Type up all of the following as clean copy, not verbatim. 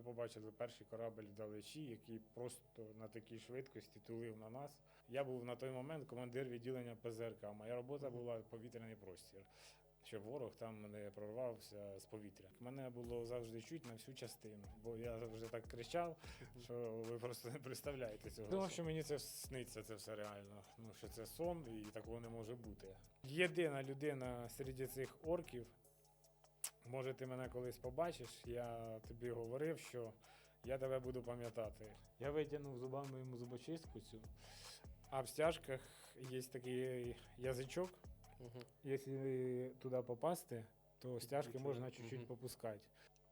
побачили перший корабль вдалечі, який просто на такій швидкості тулив на нас. Я був на той момент командир відділення ПЗРК. Моя робота була повітряний простір, щоб ворог там не прорвався з повітря. Мене було завжди чуть на всю частину, бо я завжди так кричав, що ви просто не представляєте цього. Думав, що мені це сниться, це все реально. Ну, що це сон і такого не може бути. Єдина людина серед цих орків, може ти мене колись побачиш, я тобі говорив, що я тебе буду пам'ятати. Я витягнув зубами йому зубочистку цю, а в стяжках є такий язичок. Якщо туди попасти, то стяжки можна чуть-чуть попускати.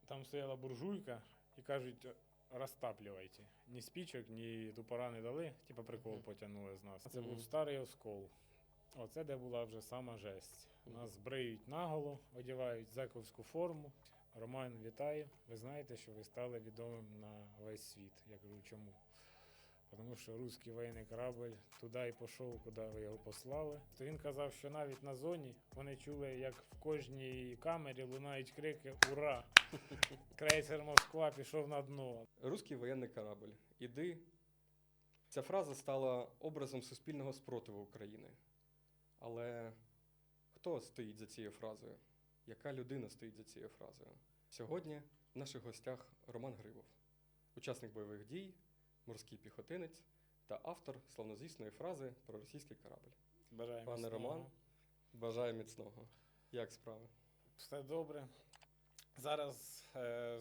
Там стояла буржуйка і кажуть, розтаплювайте. Ні спічок, ні тупора не дали, типа прикол потягнули з нас. Це був старий оскол. Оце де була вже сама жесть. Нас бриють наголо, одягають зековську форму. Роман, вітаю. Ви знаєте, що ви стали відомим на весь світ. Я кажу, чому? Тому що русський воєнний корабль туди і пішов, куди ви його послали. То він казав, що навіть на зоні вони чули, як в кожній камері лунають крики «Ура!». Крейсер Москва пішов на дно. Русський воєнний корабль. Іди. Ця фраза стала образом суспільного спротиву України. Але хто стоїть за цією фразою? Яка людина стоїть за цією фразою? Сьогодні в наших гостях Роман Грибов, учасник бойових дій, морський піхотинець та автор славнозвісної фрази про російський корабль. Бажаю Пане міцного. Роман, бажаю міцного. Як справи? Все добре. Зараз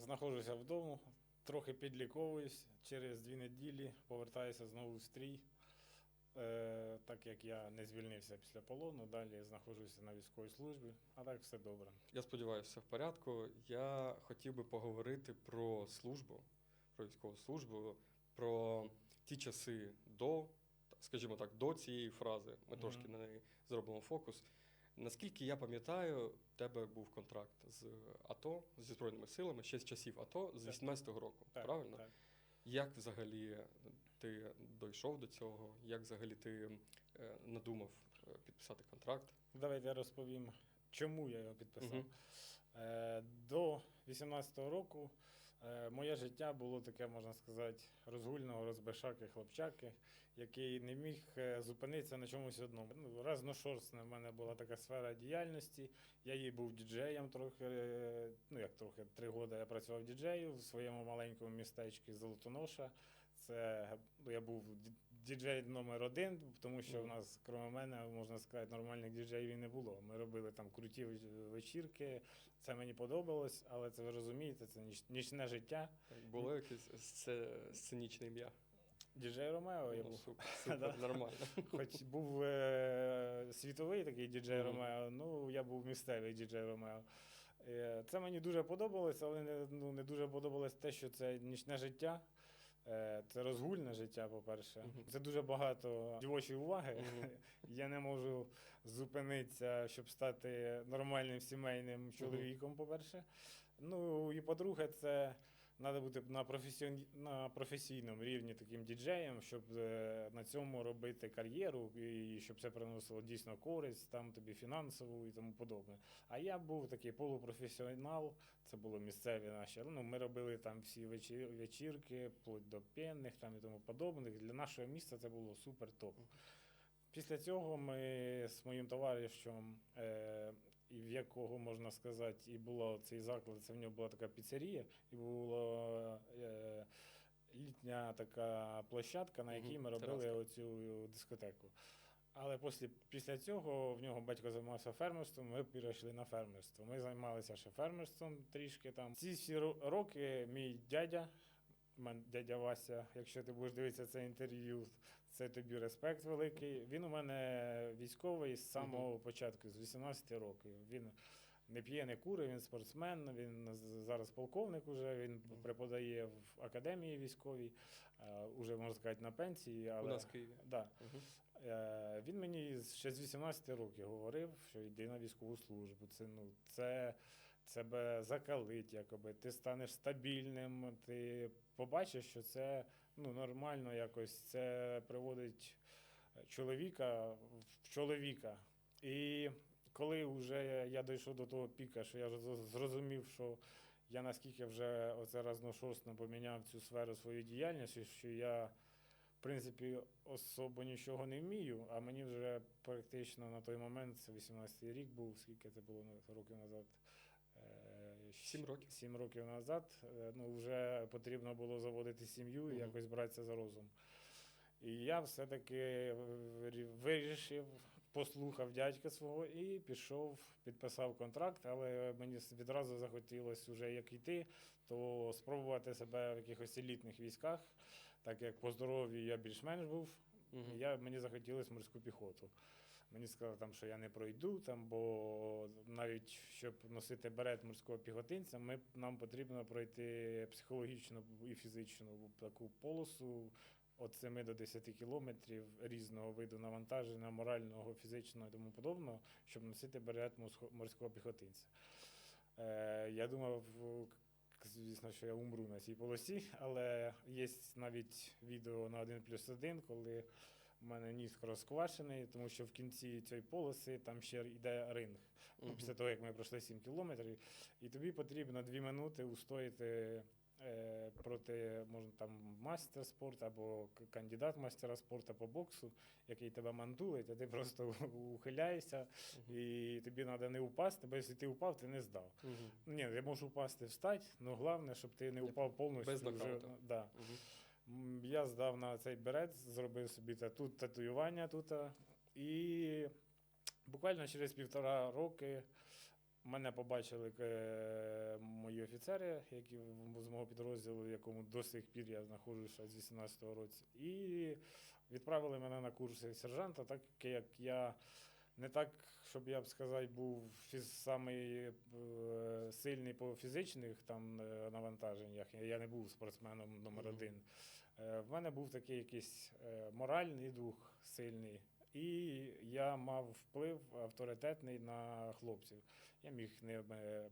знаходжуся вдома, трохи підліковуюсь. Через 2 неділі повертаюся знову в стрій. Так як я не звільнився після полону, далі знаходжуся на військовій службі, а так все добре. Я сподіваюся, все в порядку. Я хотів би поговорити про службу, про військову службу, про ті часи до, скажімо так, до цієї фрази. Ми трошки на неї зробимо фокус. Наскільки я пам'ятаю, у тебе був контракт з АТО, зі Збройними силами, ще з часів АТО, з 18-го року, Так, правильно? Так. Як взагалі ти дійшов до цього? Як взагалі ти надумав підписати контракт? Давайте я розповім, чому я його підписав. До 18-го року моє життя було таке, можна сказати, розгульного розбишаки хлопчаки, який не міг зупинитися на чомусь одному. Ну, разношорстна в мене була така сфера діяльності. Я їй був діджеєм трохи, 3 роки я працював діджею в своєму маленькому містечку Золотоноша. Я був діджей номер 1, тому що в нас, крім мене, можна сказати, нормальних діджеїв і не було. Ми робили там круті вечірки, це мені подобалось, але це ви розумієте, це нічне життя. Було якесь сценічне ім'я? Діджей Ромео я був. Супер, нормально. Хоч був світовий такий діджей Ромео, ну я був місцевий діджей Ромео. Це мені дуже подобалось, але не дуже подобалось те, що це нічне життя. Це розгульне життя, по-перше. Це дуже багато дівочої уваги. Я не можу зупинитися, щоб стати нормальним сімейним чоловіком, по-перше. Ну і по-друге, це треба бути на професійному рівні таким діджеєм, щоб на цьому робити кар'єру і щоб це приносило дійсно користь, там тобі фінансову і тому подобне. А я був такий полупрофесіонал, це було місцеві наші. Ну, ми робили там всі вечірки, вплоть до п'яних там і тому подобних. Для нашого міста це було супер топ. Після цього ми з моїм товаришем, і в якого, можна сказати, і було цей заклад, це в нього була така піцерія, і була літня така площадка, на якій ми робили оцю дискотеку. Але після цього в нього батько займався фермерством, ми перейшли на фермерство. Ми займалися ще фермерством трішки там. Ці всі роки мій дядя Вася, якщо ти будеш дивитися це інтерв'ю, це тобі респект великий. Він у мене військовий з самого початку, з 18 років. Він не п'є, не курить, він спортсмен, він зараз полковник уже, він преподає в академії військовій, уже, можна сказати, на пенсії. Але, у нас в Києві. Да. Він мені ще з 18 років говорив, що йди на військову службу. Це себе закалить, якоби, ти станеш стабільним, ти побачиш, що це нормально якось, це приводить чоловіка в чоловіка. І коли вже я дійшов до того піка, що я зрозумів, що я наскільки вже оце разношерстно поміняв цю сферу своєї діяльності, що я, в принципі, особо нічого не вмію, а мені вже практично на той момент, це 18-й рік був, скільки це було років назад. 7 років. 7 років назад, ну, вже потрібно було заводити сім'ю і якось братися за розум. І я все-таки вирішив, послухав дядька свого і пішов, підписав контракт, але мені відразу захотілося вже як йти, то спробувати себе в якихось елітних військах, так як по здоров'ю я більш-менш був, мені захотілося морську піхоту. Мені сказали, там, що я не пройду, там, бо навіть щоб носити берет морського піхотинця, нам потрібно пройти психологічну і фізичну таку полосу від 7 до 10 кілометрів різного виду навантаження, морального, фізичного і тому подобного, щоб носити берет морського піхотинця. Я думав, звісно, що я умру на цій полосі, але є навіть відео на 1+1, коли у мене ніс розквашений, тому що в кінці цієї полоси там ще йде ринг. Після того, як ми пройшли 7 кілометрів, і тобі потрібно 2 минути устояти проти, можна там, майстер спорту або кандидат майстера спорту по боксу, який тебе мандулить, а ти просто ухиляєшся, і тобі треба не упасти, бо якщо ти упав, ти не здав. Ні, я можу упасти, встати, але головне, щоб ти не упав повністю. Без нокауту. Да. Я здав на цей берет, зробив собі тут татуювання тут, і буквально через 1,5 роки мене побачили мої офіцери, які з мого підрозділу, в якому до сих пір я знаходжуся з 18-го року, і відправили мене на курси сержанта, так як я не так, щоб я б сказати, був самий сильний по фізичних там навантаженнях. Я не був спортсменом номер 1. В мене був такий якийсь моральний дух сильний. І я мав вплив авторитетний на хлопців. Я міг не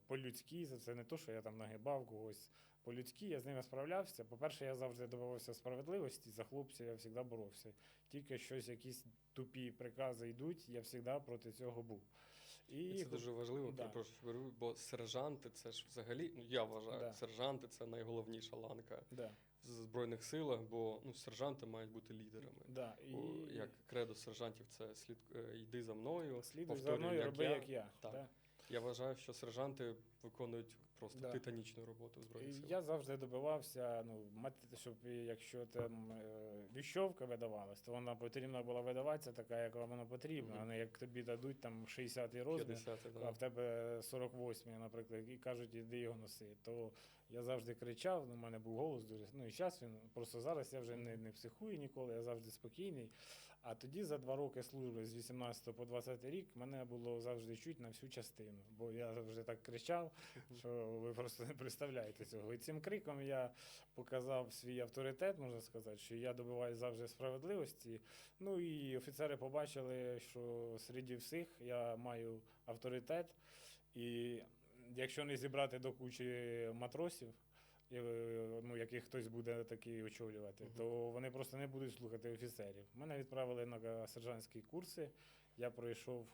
по-людськи, це не то, що я там нагибав когось. По-людськи я з ними справлявся. По-перше, я завжди добивався справедливості, за хлопців я завжди боровся. Тільки щось, якісь тупі прикази йдуть, я завжди проти цього був. І це дуже важливо, перепрошую, бо сержанти, це ж взагалі, ну, я вважаю, сержанти – це найголовніша ланка в Збройних силах, бо сержанти мають бути лідерами. Як кредо сержантів – це йди за мною, слідуй за мною, роби як я. Я вважаю, що сержанти виконують просто титанічну роботу в Збройних силах. Я завжди добивався, щоб якщо там віщовка видавалась, то вона потрібна була видаватися така, яка вона потрібна, а не як тобі дадуть там 60-й розмір, а в тебе 48-й, наприклад, і кажуть, іди його носи. То я завжди кричав, у мене був голос дуже, і зараз він, просто зараз я вже не психую ніколи, я завжди спокійний. А тоді за 2 роки служби з 18 по 20 рік мене було завжди чуть на всю частину, бо я завжди так кричав, що ви просто не представляєте цього. І цим криком я показав свій авторитет, можна сказати, що я добиваюся завжди справедливості. Ну і офіцери побачили, що серед всіх я маю авторитет, і якщо не зібрати до кучі матросів, яких хтось буде такий очолювати, то вони просто не будуть слухати офіцерів. Мене відправили на сержантські курси, я пройшов,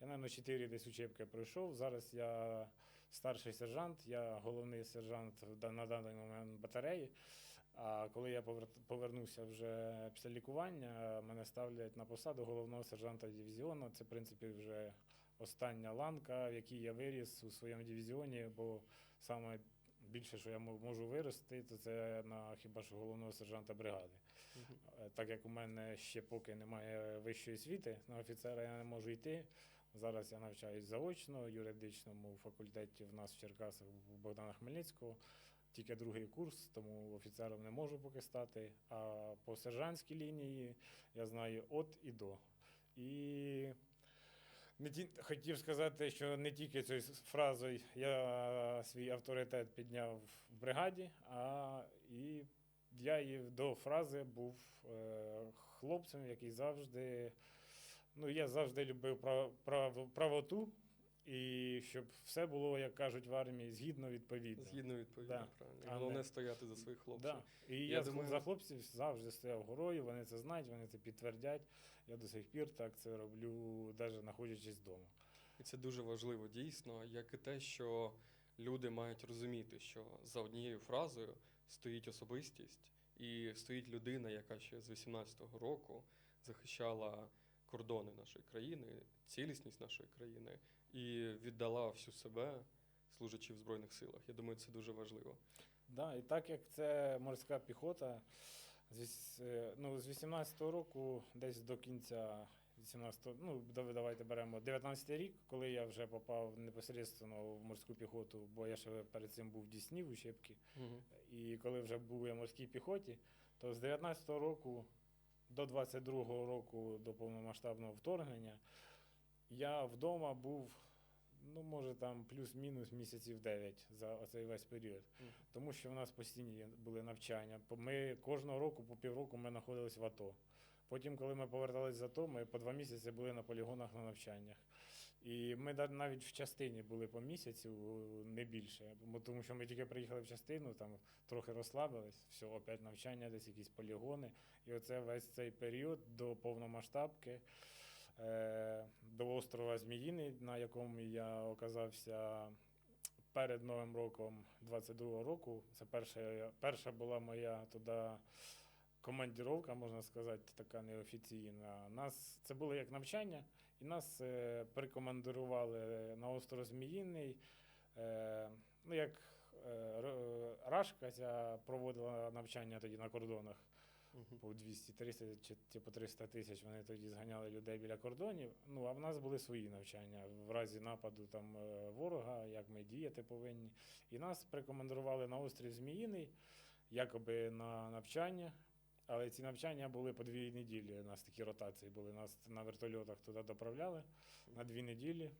я, мабуть, 4 десь учебки пройшов, зараз я старший сержант, я головний сержант на даний момент батареї, а коли я повернувся вже після лікування, мене ставлять на посаду головного сержанта дивізіону, це, в принципі, вже остання ланка, в якій я виріс у своєму дивізіоні, бо саме більше, що я можу вирости, то це на хіба що головного сержанта бригади. Так як у мене ще поки немає вищої освіти, на офіцера я не можу йти. Зараз я навчаюсь заочно, в юридичному факультеті в нас в Черкасах у Богдана Хмельницького. Тільки 2-й курс, тому офіцером не можу поки стати. А по сержантській лінії я знаю от і до. І хотів сказати, що не тільки цією фразою я свій авторитет підняв в бригаді, а і я і до фрази був хлопцем, який завжди, я завжди любив правоту, і щоб все було, як кажуть в армії, згідно, відповідно. Згідно, відповідно, правильно. І головне стояти за своїх хлопців. І я думаю, за хлопців завжди стояв горою, вони це знають, вони це підтвердять. Я до сих пір так це роблю, навіть знаходячись вдома. І це дуже важливо, дійсно, як і те, що люди мають розуміти, що за однією фразою стоїть особистість і стоїть людина, яка ще з 18-го року захищала кордони нашої країни, цілісність нашої країни і віддала всю себе, служачи в Збройних силах. Я думаю, це дуже важливо. Да, і так як це морська піхота, з 18-го року, десь до кінця 18-го, давайте беремо 19-й рік, коли я вже попав непосередньо в морську піхоту, бо я ще перед цим був в Дісні, в Ущепці, і коли вже був я в морській піхоті, то з 19-го року до 22-го року, до повномасштабного вторгнення, я вдома був, може там плюс-мінус місяців 9 за оцей весь період. Тому що в нас постійні були навчання. Ми кожного року, по півроку ми знаходились в АТО. Потім, коли ми поверталися з АТО, ми по 2 місяці були на полігонах на навчаннях. І ми навіть в частині були по місяцю, не більше. Тому що ми тільки приїхали в частину, там трохи розслабились, все, опять навчання, десь якісь полігони. І оце весь цей період до повномасштабки, до острова Зміїний, на якому я оказався перед Новим роком 22-го року. Це перша була моя туди командировка, можна сказати, така неофіційна. Це було як навчання, і нас прикомандирували на остров Зміїний. Як Рашка ця проводила навчання тоді на кордонах. По 200-300 чи по 300 тисяч вони тоді зганяли людей біля кордонів. А в нас були свої навчання в разі нападу там ворога, як ми діяти повинні. І нас прикомандирували на острів Зміїний, якоби на навчання. Але ці навчання були по 2 неділі. У нас такі ротації були. Нас на вертольотах туди доправляли на 2 неділі.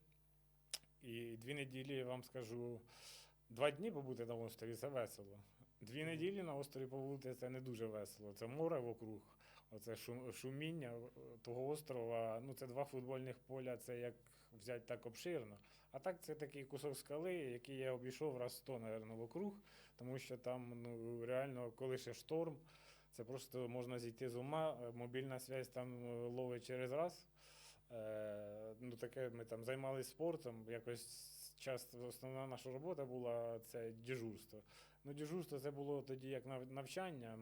І 2 неділі, я вам скажу, 2 дні побути на острові – це весело. 2 неділі на острові побути – це не дуже весело. Це море вокруг, оце шуміння того острова. Це 2 футбольних поля, це як взяти так обширно. А так це такий кусок скали, який я обійшов раз 100, мабуть, вокруг, тому що там реально, коли ще шторм, це просто можна зійти з ума, мобільна зв'язь там ловить через раз. Таке ми там займалися спортом, якось основна наша робота була це дежурство. Дежурство це було тоді як навчання.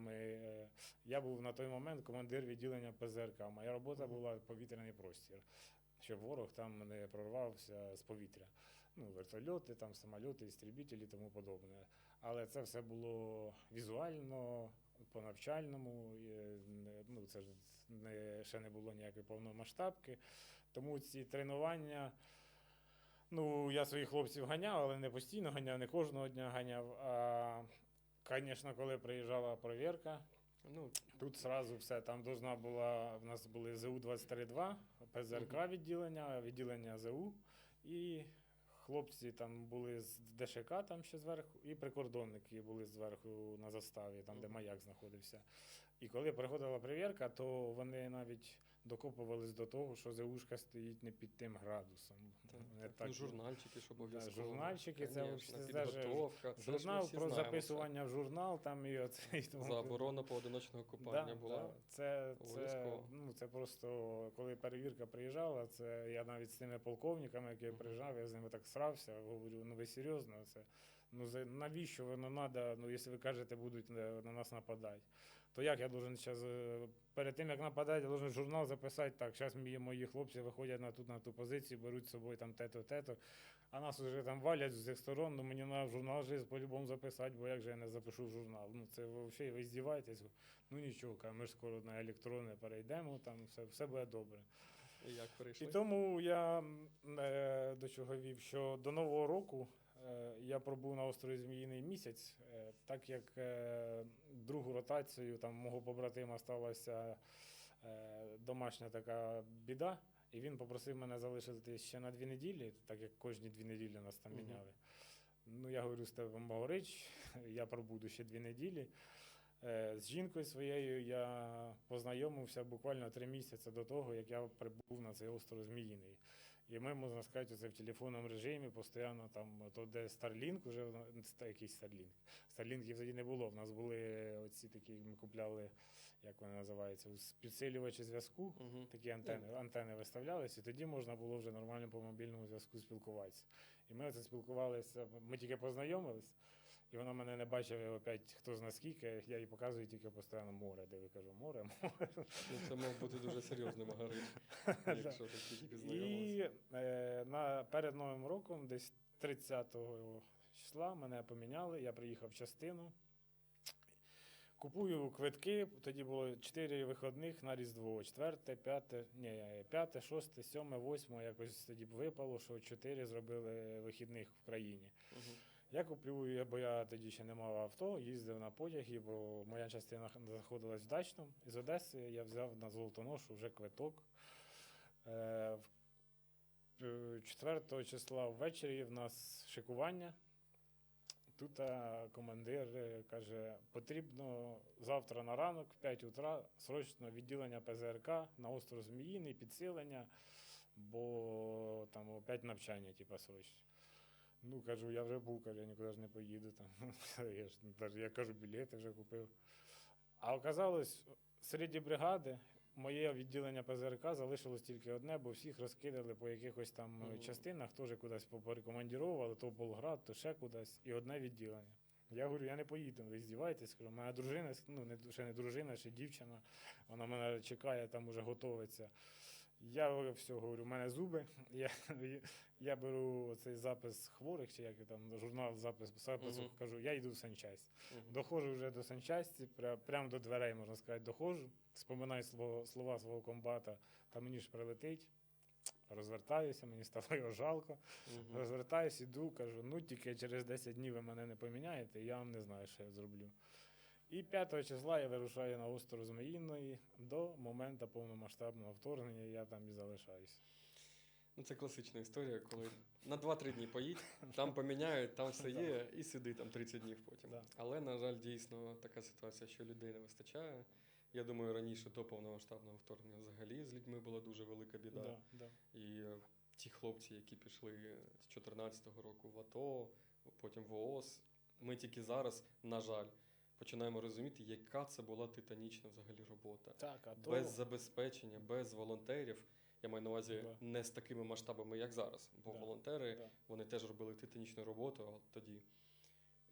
Я був на той момент командир відділення ПЗРК. Моя робота була повітряний простір, щоб ворог там не прорвався з повітря. Вертольоти, там, самольоти, істребітелі і тому подобне. Але це все було візуально, по навчальному, це ж ще не було ніякої повномасштабки. Тому ці тренування, я своїх хлопців ганяв, але не постійно ганяв, не кожного дня ганяв. А, звісно, коли приїжджала перевірка, тут одразу все, там должна була, в нас були ЗУ-23-2, ПЗРК відділення ЗУ, і хлопці там були з ДШК там ще зверху, і прикордонники були зверху на заставі, там де маяк знаходився. І коли приходила перевірка, то вони навіть докопувались до того, що ЗУшка стоїть не під тим градусом. Журнальчики, щоб обов'язково. Журнальчики, це підготовка. журнал про записування в журнал, там і оце. Заборона поодиночного купання була. Це просто, коли перевірка приїжджала, я навіть з тими полковниками, які приїжджав, я з ними так срався, говорю, ви серйозно? Навіщо воно треба, якщо ви кажете, будуть на нас нападати? То як я должен зараз, перед тим, як нападати, я должен журнал записати, так, зараз мої хлопці виходять на ту позицію, беруть з собою там те-то, а нас вже там валять з усіх сторон, мені треба в журнал же по-любому записати, бо як же я не запишу в журнал? Це взагалі, ви здіваєтесь? Нічого, ми ж скоро на електронне перейдемо, там все буде добре. І як перейшли? І тому я до чого вів, що до Нового року я пробув на острові Зміїний місяць, так як другу ротацію там мого побратима сталася домашня така біда, і він попросив мене залишити ще на 2 неділі, так як кожні 2 неділі нас там міняли. Я говорю, з тебе могорич, я пробуду ще 2 неділі. З жінкою своєю я познайомився буквально 3 місяці до того, як я прибув на цей остров Зміїний. І ми, можна сказати, це в телефонному режимі постійно там, то де Starlink, вже якийсь Starlink. Starlinkів тоді не було, в нас були ці такі, ми купляли, як вони називаються, підсилювачі зв'язку. Мгм. Такі антени виставлялися, і тоді можна було вже нормально по мобільному зв'язку спілкуватися. І ми оце спілкувалися, ми тільки познайомились, і вона мене не бачила опять хто зна скільки, я їй показую тільки постійно море, де я кажу, море. Ну, це мав бути дуже серйозним Магарич, якщо так тільки І знайомилися. перед Новим роком, десь 30-го числа, мене поміняли, я приїхав в частину. Купую квитки, тоді було 4 вихідних на Різдво, 5, 6, 7, 8, якось тоді випало, що 4 зробили вихідних в країні. Мгм. Я куплю, бо я тоді ще не мав авто, їздив на потягі, бо моя частина знаходилась в Дачному. Із Одеси я взяв на Золотоношу вже квиток. 4 числа ввечері в нас шикування. Тут командир каже, потрібно завтра на ранок, в 5 утра, срочно відділення ПЗРК на остров Зміїний, підсилення, бо там опять навчання, типа, срочно. Ну, кажу, я вже був, кажу, я нікуди ж не поїду. Там. Я кажу, білети вже купив. А оказалось, серед бригади моє відділення ПЗРК залишилось тільки одне, бо всіх розкидали по якихось там Мгм. частинах, теж кудись порекомандували, то в Болград, то ще кудись, і одне відділення. Я говорю, я не поїду, ви здіваєтесь, кажу, моя дружина, ну ще не дружина, ще дівчина, вона мене чекає, там уже готовиться. Я все говорю, у мене зуби, я беру цей запис хворих, чи як там, журнал запису, Мгм. кажу, я йду в санчасть. Мгм. Доходжу вже до санчасті, прямо до дверей, можна сказати, доходжу, споминаю слова свого комбата, та мені ж прилетить, розвертаюся, мені стало його жалко, Мгм. розвертаюсь, іду, кажу, ну тільки через 10 днів ви мене не поміняєте, я вам не знаю, що я зроблю. І 5 числа я вирушаю на остров Зміїний, до моменту повномасштабного вторгнення я там і залишаюся. Ну, це класична історія, коли на 2-3 дні поїдь, там поміняють, там все є, і сиди там 30 днів потім. Да. Але, на жаль, дійсно така ситуація, що людей не вистачає. Я думаю, раніше до повномасштабного вторгнення взагалі з людьми була дуже велика біда. Да. І ті хлопці, які пішли з 14-го року в АТО, потім в ООС, ми тільки зараз, на жаль, починаємо розуміти, яка це була титанічна взагалі робота. Так, а то... Без забезпечення, без волонтерів. Я маю на увазі Да. не з такими масштабами, як зараз. Бо Да, волонтери, да. вони теж робили титанічну роботу от тоді.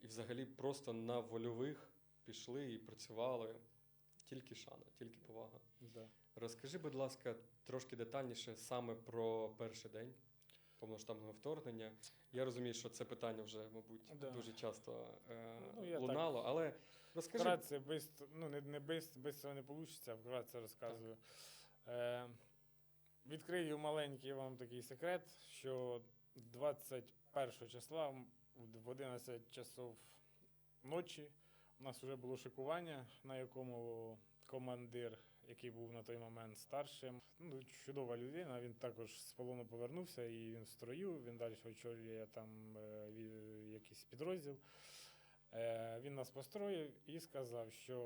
І взагалі просто на вольових пішли і працювали. Тільки шана, тільки повага. Да. Розкажи, будь ласка, трошки детальніше саме про перший день повномасштабного вторгнення. Я розумію, що це питання вже, мабуть, Да. дуже часто Ну, я лунало, але розкажи. Вкратце, бистро, ну не бистро не вийде, вкратце розказую. Відкрию маленький вам такий секрет, що 21 числа в 11 часов ночі у нас вже було шикування, на якому командир, який був на той момент старшим, ну, чудова людина, він також з полону повернувся, і він в строю, він далі очолює там якийсь підрозділ. Він нас построїв і сказав, що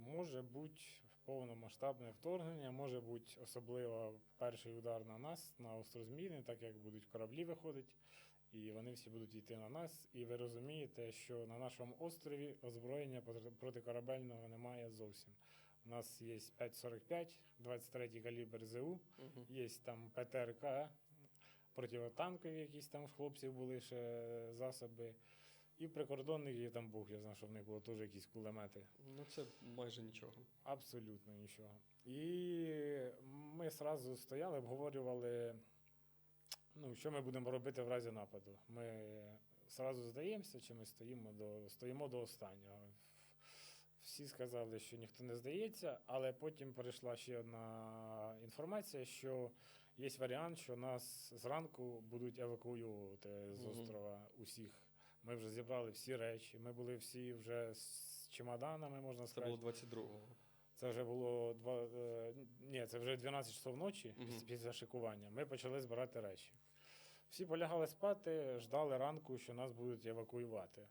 може бути повномасштабне вторгнення, може бути особливо перший удар на нас, на остров Зміїний, так як будуть кораблі виходити, і вони всі будуть йти на нас. І ви розумієте, що на нашому острові озброєння протикорабельного немає зовсім. У нас є 5,45, 23-й калібр ЗУ, Мгм. є там ПТРК, противотанкові якісь там в хлопців були ще засоби. І прикордонників там Бог, я знаю, що в них було теж якісь кулемети. Ну, це майже нічого. Абсолютно нічого. І ми одразу стояли, обговорювали, ну, що ми будемо робити в разі нападу. Ми одразу здаємося, чи ми стоїмо до останнього. Всі сказали, що ніхто не здається, але потім прийшла ще одна інформація, що є варіант, що нас зранку будуть евакуювати з Мгм. острова усіх. Ми вже зібрали всі речі, ми були всі вже з чемоданами, можна Це сказати. було 22-го. Це вже було це вже 12 часов ночі Мгм. після шикування. Ми почали збирати речі. Всі полягали спати, ждали ранку, що нас будуть евакуювати.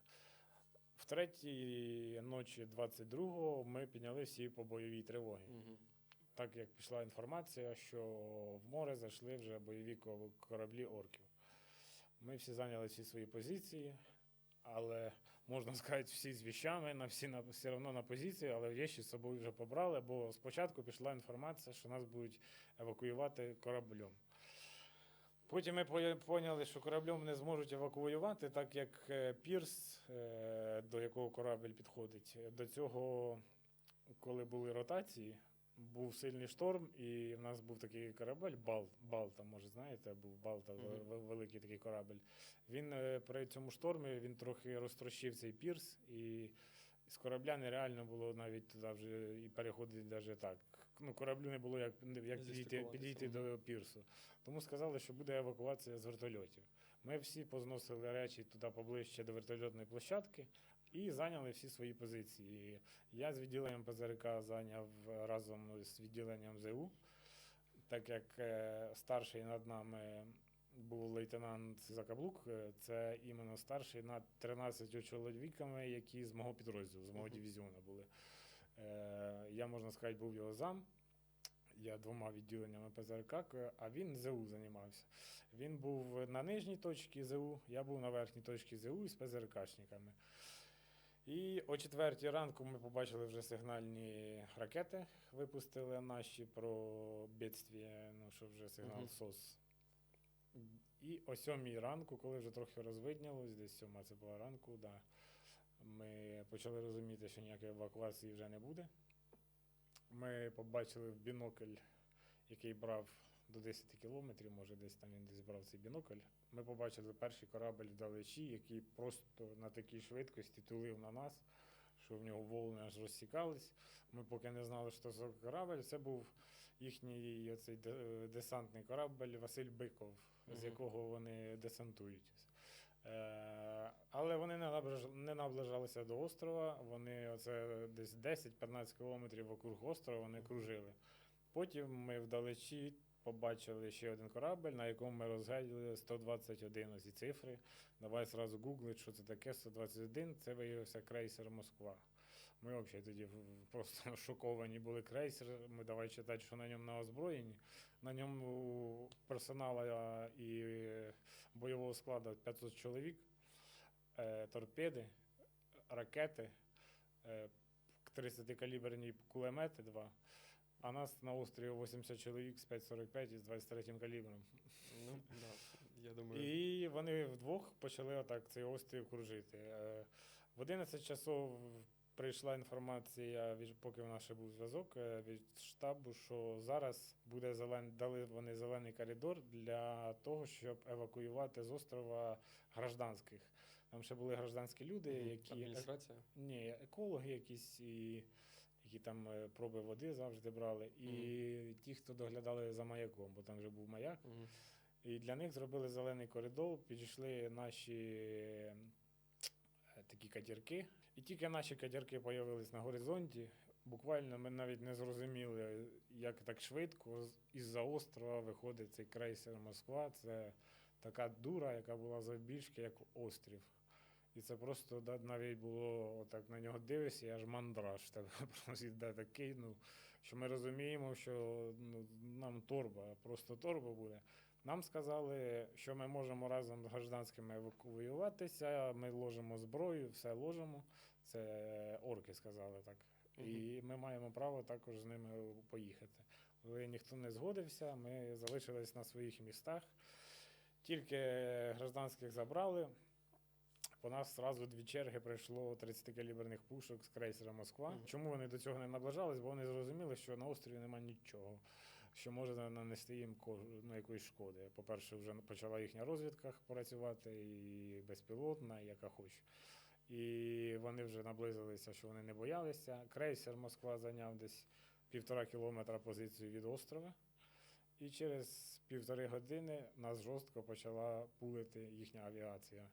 В третій ночі 22-го ми підняли всі по бойовій тривогі. Мгм. Так як пішла інформація, що в море зайшли вже бойові кораблі орків. Ми всі зайняли всі свої позиції, але можна сказати, всі з віщами, все одно на позиції, але вещі з собою вже побрали, бо спочатку пішла інформація, що нас будуть евакуювати кораблем. Потім ми поняли, що кораблем не зможуть евакуювати, так як пірс, до якого корабель підходить, до цього, коли були ротації, був сильний шторм, і в нас був такий корабель, Балта, може знаєте, був Балта, великий такий корабель. Він при цьому штормі він трохи розтрощив цей пірс, і з корабля нереально було навіть туди вже і переходити навіть так. Ну, кораблю не було як підійти до пірсу. Тому сказали, що буде евакуація з вертольотів. Ми всі позносили речі туди поближче до вертольотної площадки і зайняли всі свої позиції. Я з відділенням ПЗРК зайняв разом з відділенням ЗУ, так як старший над нами був лейтенант Закаблук, це іменно старший над 13 чоловіками, які з мого підрозділу, з мого дивізіону були. Я, можна сказати, був його зам. Я 2 відділеннями ПЗРК, а він ЗУ займався. Він був на нижній точці ЗУ, я був на верхній точці ЗУ із ПЗРКшниками. І о 4 ранку ми побачили вже сигнальні ракети, випустили наші про бідствіє, ну, що вже сигнал СОС. І о 7 ранку, коли вже трохи розвиднілось, десь 7 це була ранку, да, ми почали розуміти, що ніякої евакуації вже не буде. Ми побачили в бінокль, який брав до 10 кілометрів, може десь там він десь брав цей бінокль. Ми побачили перший корабель вдалечі, який просто на такій швидкості тулив на нас, що в нього волни аж розсікались. Ми поки не знали, що це за корабель. Це був їхній оцей десантний корабель Василь Биков, з якого вони десантують. Але вони не наближалися до острова, вони оце десь 10-15 кілометрів вокруг острова вони кружили. Потім ми вдалечі побачили ще один корабель, на якому ми розгляділи 121 ось ці цифри. Давай зразу гуглить, що це таке 121, це виявився крейсер Москва. Ми взагалі тоді просто шоковані були крейсер, ми давай читати, що на ньому на озброєнні. На ньому персонала і бойового складу 500 чоловік, торпеди, ракети, 30-каліберні кулемети 2, а нас на острові 80 чоловік з 5,45 і з 23-м калібром. Ну, да, я думаю. І вони вдвох почали отак цей острів кружити. В 11 часов прийшла інформація, поки в нас ще був зв'язок, від штабу, що зараз буде дали вони зелений коридор для того, щоб евакуювати з острова гражданських. Там ще були гражданські люди, які... Адміністрація? Ні, екологи якісь, які там проби води завжди брали, і ті, хто доглядали за маяком, бо там вже був маяк. І для них зробили зелений коридор, підійшли наші такі катерки. І тільки наші катерки з'явились на горизонті, буквально ми навіть не зрозуміли, як так швидко із-за острова виходить цей крейсер Москва. Це така дура, яка була завбільшки, як острів. І це просто навіть було, отак на нього дивишся, і аж мандраж такий, ну, що ми розуміємо, що нам просто торба буде. Нам сказали, що ми можемо разом з гражданськими евакуюватися, ми ложимо зброю, все ложимо. Це орки сказали так. І ми маємо право також з ними поїхати. Але ніхто не згодився, ми залишились на своїх містах. Тільки гражданських забрали. По нас одразу 2 черги прийшло 30-каліберних пушок з крейсера Москва. Чому вони до цього не наближались? Бо вони зрозуміли, що на острові немає нічого, що може нанести їм якоїсь шкоди. По-перше, вже почала їхня розвідка працювати, і безпілотна, і яка хоче. І вони вже наблизилися, що вони не боялися. Крейсер Москва зайняв десь 1,5 кілометра позицію від острова. І через 1,5 години нас жорстко почала пулити їхня авіація.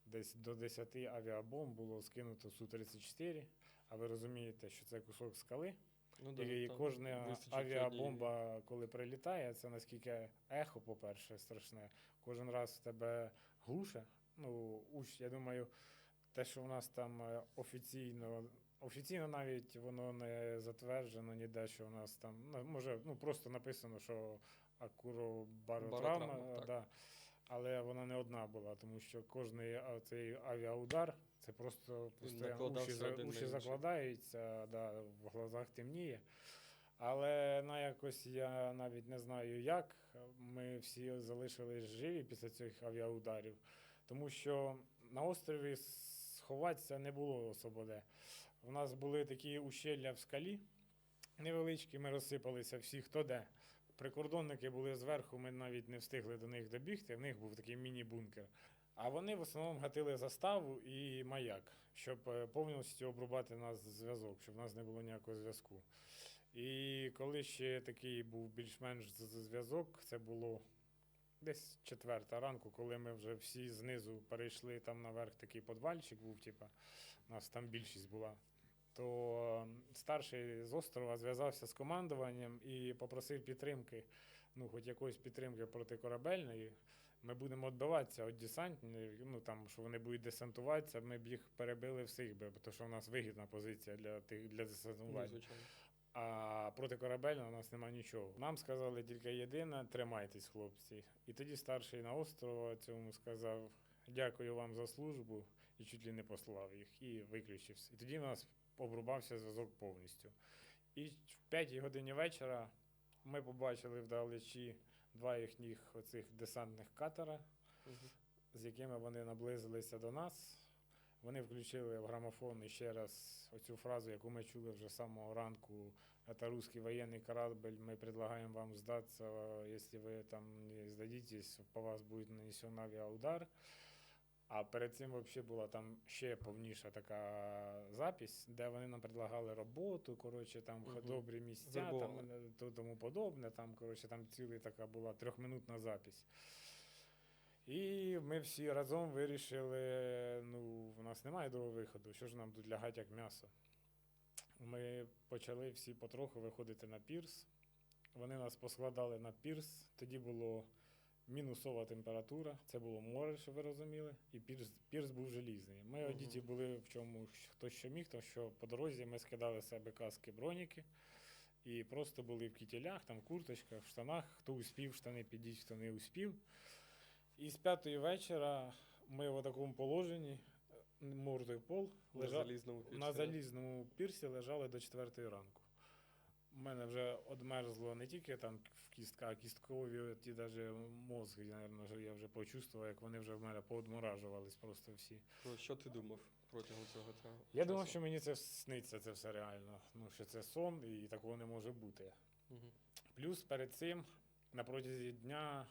Десь до 10 авіабомб було скинуто Су-34, а ви розумієте, що це кусок скали. Ну, да, і кожна авіабомба, коли прилітає, це наскільки ехо, по-перше, страшне. Кожен раз в тебе глуше. Ну, я думаю, те, що в нас там офіційно навіть воно не затверджено ніде, що в нас там, може, просто написано, що акуробаротравма, да. Але вона не одна була, тому що кожний цей авіаудар, Це просто Він постійно накладався один на уші інший. закладаються, да, в глазах темніє. Але якось я навіть не знаю як. Ми всі залишились живі після цих авіаударів, тому що на острові сховатися не було особо де. У нас були такі ущелля в скалі невеличкі, ми розсипалися всі хто де. Прикордонники були зверху, ми навіть не встигли до них добігти, в них був такий міні-бункер. А вони в основному гатили заставу і маяк, щоб повністю обрубати нас зв'язок, щоб в нас не було ніякого зв'язку. І коли ще такий був більш-менш зв'язок, це було десь 4 ранку, коли ми вже всі знизу перейшли там наверх, такий подвальчик був, типа, нас там більшість була. То старший з острова зв'язався з командуванням і попросив підтримки, ну, хоч якоїсь підтримки протикорабельної. Ми будемо відбиватися від десантів, ну там, що вони будуть десантуватися, ми б їх перебили всіх би, тому що у нас вигідна позиція для десантування. Звичайно. А протикорабельно у нас немає нічого. Нам сказали тільки єдине: тримайтесь, хлопці. І тоді старший на острова цьому сказав: дякую вам за службу, і чуть ли не послав їх, і виключився. І тоді у нас обрубався зв'язок повністю. І в 5 годині вечора ми побачили вдалечі 2 їхніх оцих десантних катера, Мгм. з якими вони наблизилися до нас. Вони включили в грамофон ще раз оцю фразу, яку ми чули вже з самого ранку: «Это русский военный корабль, мы предлагаем вам сдаться, если вы там не сдадитесь, по вас будет нанесен авіаудар». А перед цим взагалі була там ще повніша така запись, де вони нам предлагали роботу, коротше, там Мгм. добрі місця, Вербували. там тому подобне, там, коротше, там ціла така була 3-минутна запись. І ми всі разом вирішили, ну, в нас немає другого виходу, що ж нам тут лягати як м'ясо. Ми почали всі потроху виходити на пірс. Вони нас поскладали на пірс, тоді було мінусова температура, це було море, щоб ви розуміли, і пірс був желізний. Ми Мгм. одіті були в чому хто що міг, тому що по дорозі ми скидали з себе каски, броніки, і просто були в кітелях, там в курточках, в штанах, хто успів, штани підіть, хто не успів. І з 5 вечора ми в такому положенні, мордою в пол, На залізному пірсі, на да? залізному пірсі лежали до 4 ранку. У мене вже одмерзло не тільки там в кістках, а кісткові, ті навіть мозги, мабуть, я вже почувствував, як вони вже в мене поодморажувались просто всі. Про що ти думав протягом цього часу? Я думав, що мені це сниться, це все реально. Ну, що це сон і такого не може бути. Мгм. Плюс перед цим, на протязі дня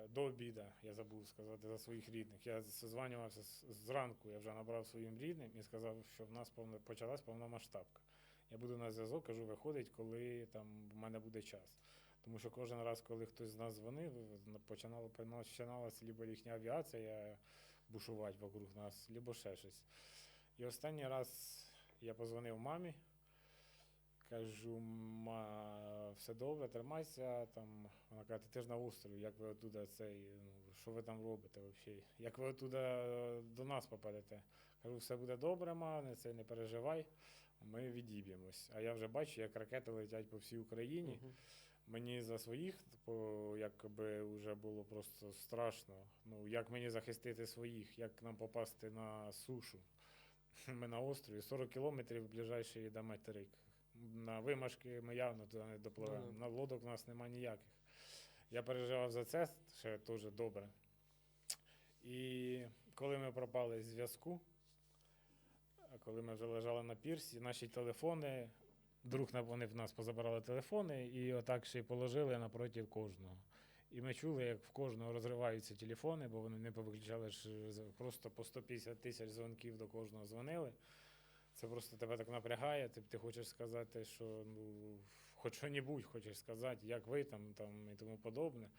до обіду, я забув сказати за своїх рідних, я созванювався зранку, я вже набрав своїм рідним і сказав, що в нас почалась повномасштабка. Я буду на зв'язок, кажу, виходить, коли там в мене буде час. Тому що кожен раз, коли хтось з нас дзвонив, починалася либо їхня авіація бушувати вокруг нас, либо ще щось. І останній раз я позвонив мамі, кажу: ма, все добре, тримайся. Там, вона каже: ти ж на острові, як ви оттуда що ви там робите взагалі? Як ви оттуда до нас попадете? Кажу, все буде добре, ма, не переживай, ми відіб'ємось. А я вже бачу, як ракети летять по всій Україні. Мгм. Мені за своїх, якби вже було просто страшно. Ну, як мені захистити своїх, як нам попасти на сушу? Ми на острові, 40 кілометрів ближайший до материк. На вимашки ми явно туди не допливемо. Ну, На лодок у нас нема ніяких. Я переживав за це, ще теж добре. І коли ми пропали з зв'язку, коли ми вже лежали на пірсі, наші телефони, вони в нас позабирали телефони і отак ще й положили напроти кожного. І ми чули, як в кожного розриваються телефони, бо вони не повиключали, просто по 150 тисяч дзвонків до кожного дзвонили. Це просто тебе так напрягає, ти хочеш сказати, що ну, хоч що-небудь хочеш сказати, як ви там і тому подобне.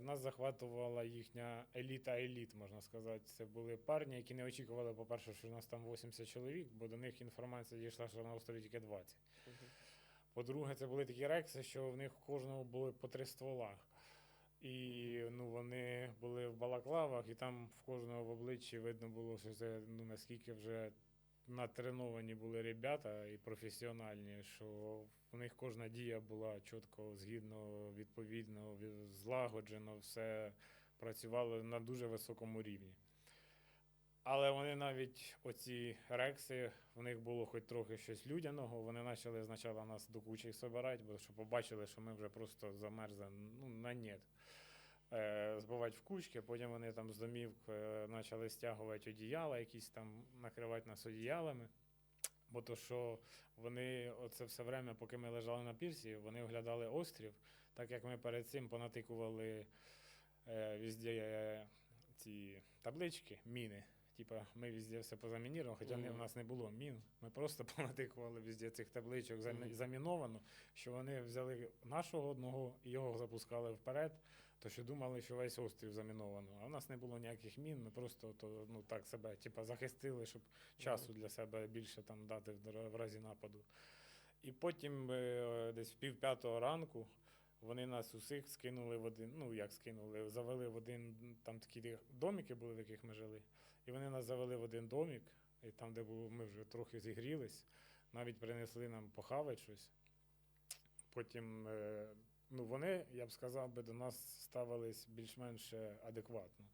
Нас захватувала їхня еліта, можна сказати. Це були парні, які не очікували, по-перше, що у нас там 80 чоловік, бо до них інформація дійшла, що на острові тільки 20. Мгм. По-друге, це були такі рекси, що в них у кожного були по 3 ствола. І ну, вони були в балаклавах, і там в кожного в обличчі видно було, що це ну, наскільки вже натреновані були ребята і професіональні, що в них кожна дія була чітко, згідно, відповідно, злагоджено, все працювало на дуже високому рівні. Але вони навіть оці рекси, в них було хоч трохи щось людяного, вони почали спочатку нас до кучі збирати, бо що побачили, що ми вже просто замерзли, ну, на нет. Збивати в кучки, потім вони там з домів почали стягувати одіяла, якісь там накривати нас одіялами. Бо то, що вони оце все время, поки ми лежали на пірсі, вони оглядали острів, так як ми перед цим понатикували везде ці таблички, міни. Типа ми везде все позамінірували, хоча в нас не було мін. Ми просто понатикували везде цих табличок заміновано, що вони взяли нашого одного і його запускали вперед, то що думали, що весь острів заміновано. А в нас не було ніяких мін, ми просто то, ну, так себе типа, захистили, щоб часу для себе більше там дати в разі нападу. І потім десь в 4:30 ранку вони нас усіх скинули в один, ну як скинули, завели в один, там такі домики були, в яких ми жили. І вони нас завели в один домик, і там, де було, ми вже трохи зігрілись, навіть принесли нам похавати щось. Потім, ну вони, я б сказав, би, до нас ставились більш-менш адекватно.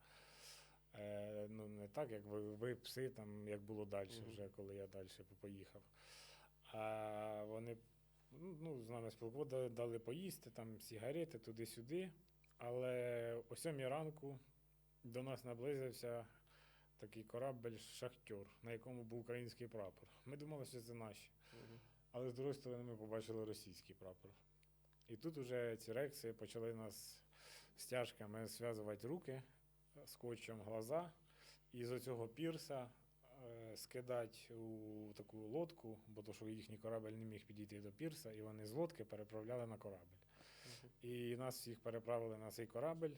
Ну, не так, як ви пси, там, як було далі, вже, коли я далі поїхав. А вони ну, з нами спілкувалися, дали поїсти, там, сигарети, туди-сюди. Але о 7 ранку до нас наблизився такий корабель «Шахтер», на якому був український прапор. Ми думали, що це наші. Але з другої сторони ми побачили російський прапор. І тут уже ці рекси почали нас стяжками зв'язувати руки, скотчем глаза, і з оцього пірса скидати у таку лодку, бо то, що їхній корабель не міг підійти до пірса, і вони з лодки переправляли на корабель. І нас всіх переправили на цей корабель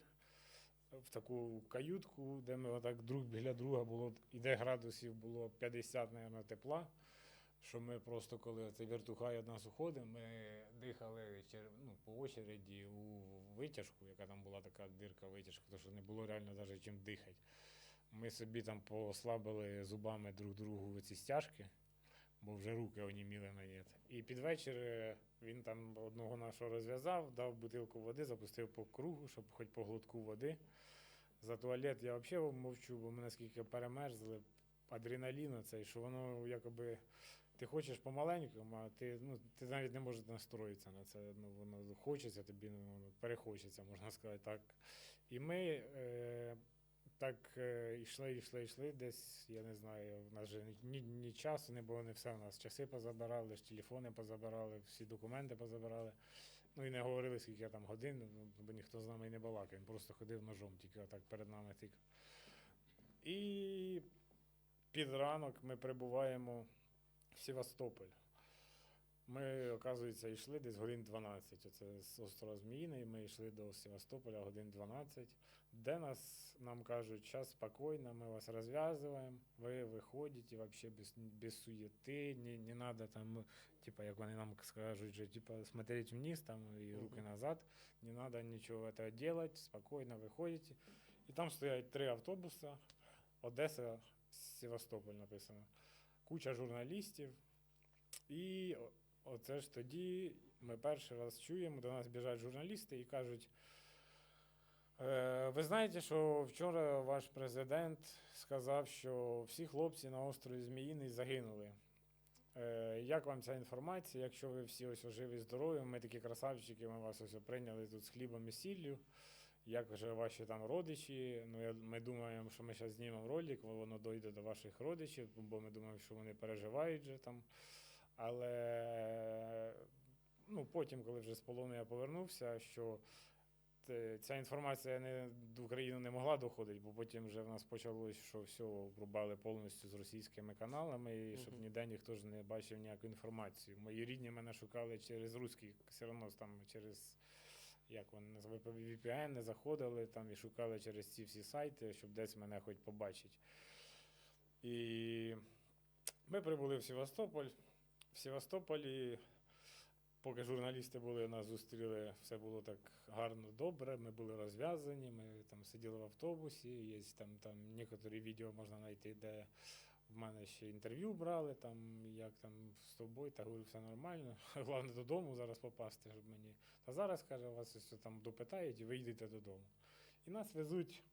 в таку каютку, де ми отак друг біля друга було, і де градусів було 50, мабуть, тепла, що ми просто, коли цей вертухай від нас уходив, ми дихали ну, по очереді у витяжку, яка там була така дирка витяжка, тому що не було реально навіть чим дихати. Ми собі там послабили зубами друг другу ці стяжки, бо вже руки оніміли на нет. І під вечір він там одного нашого розв'язав, дав бутилку води, запустив по кругу, щоб хоч по глотку води. За туалет я взагалі мовчу, бо ми наскільки перемерзли, адреналіну цей, що воно якоби ти хочеш помаленькому, а ти, ну, ти навіть не можеш настроїтися на це. Ну, воно хочеться тобі, ну, перехочеться, можна сказати так. І ми так йшли десь, я не знаю, в нас вже ні часу не було, не все. У нас часи позабирали, ж телефони позабирали, всі документи позабирали. Ну і не говорили, скільки я там годин, бо ніхто з нами і не балакав, він просто ходив ножом, тільки отак перед нами тикав. І під ранок ми прибуваємо в Севастополь. Ми, оказується, йшли десь годин 12. Оце з острова Зміїний ми йшли до Севастополя годин 12, де нам кажуть, зараз спокійно, ми вас розв'язуємо, ви виходите вообще без суєти, не треба там, типа, як вони нам скажуть, що, типа, смотреть вниз там, і руки назад, не треба нічого этого делать, спокійно виходите. І там стоять 3 автобуси, Одеса, Севастополь написано, куча журналістів, і оце ж тоді ми перший раз чуємо, до нас біжать журналісти і кажуть, ви знаєте, що вчора ваш президент сказав, що всі хлопці на острові Зміїний загинули. Як вам ця інформація? Якщо ви всі ось живі, здорові, ми такі красавчики, ми вас ось прийняли тут з хлібом і сіллю. Як вже ваші там родичі? Ну, ми думаємо, що ми зараз знімемо ролик, воно дойде до ваших родичів, бо ми думаємо, що вони переживають вже там. Але ну, потім, коли вже з полону я повернувся, що ця інформація до України не могла доходити, бо потім вже в нас почалось, що все обрубали повністю з російськими каналами, і щоб ніде ніхто ж не бачив ніяку інформацію. Мої рідні мене шукали через русський, все одно там через, як вони називають, VPN не заходили там і шукали через ці всі сайти, щоб десь мене хоч побачити. І ми прибули в Севастополь. В Севастополі, поки журналісти були, нас зустріли, все було так гарно, добре, ми були розв'язані, ми там сиділи в автобусі, є там некоторі відео можна знайти, де в мене ще інтерв'ю брали, там, як там з тобою, та говорю, все нормально, головне додому зараз попасти, щоб мені. Та зараз, каже, вас ось там допитають і ви йдете додому. І нас везуть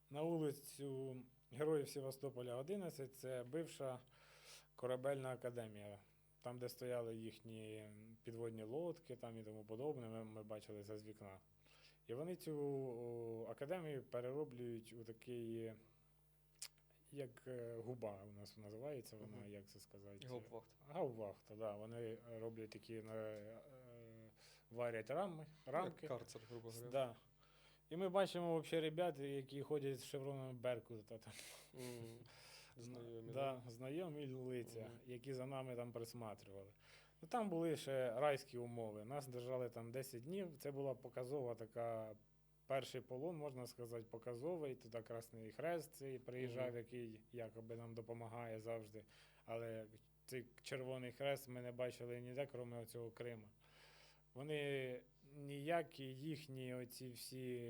на вулицю Героїв Севастополя 11 це бивша корабельна академія. Там, де стояли їхні підводні лодки там і тому подобне, ми бачили це з вікна. І вони цю академію перероблюють у такий, як губа у нас називається, вона, Мгм. як це сказати? Гауптвахт. Гаубвахта, да. Вони роблять такі, варять рамки. Як карцер, грубо говоря. Да. І ми бачимо взагалі ребят, які ходять з шевроном Беркута там. М, Знайомі. Да, знайомі лиця, Мгм. які за нами там присматривали. Ну, там були ще райські умови. Нас держали там 10 днів. Це була показова така, перший полон, можна сказати, показовий. Туди Красний Хрест цей приїжджав, Мгм. який якоби нам допомагає завжди. Але цей Червоний Хрест ми не бачили ніде, крім цього Криму. Вони ніякі їхні оці всі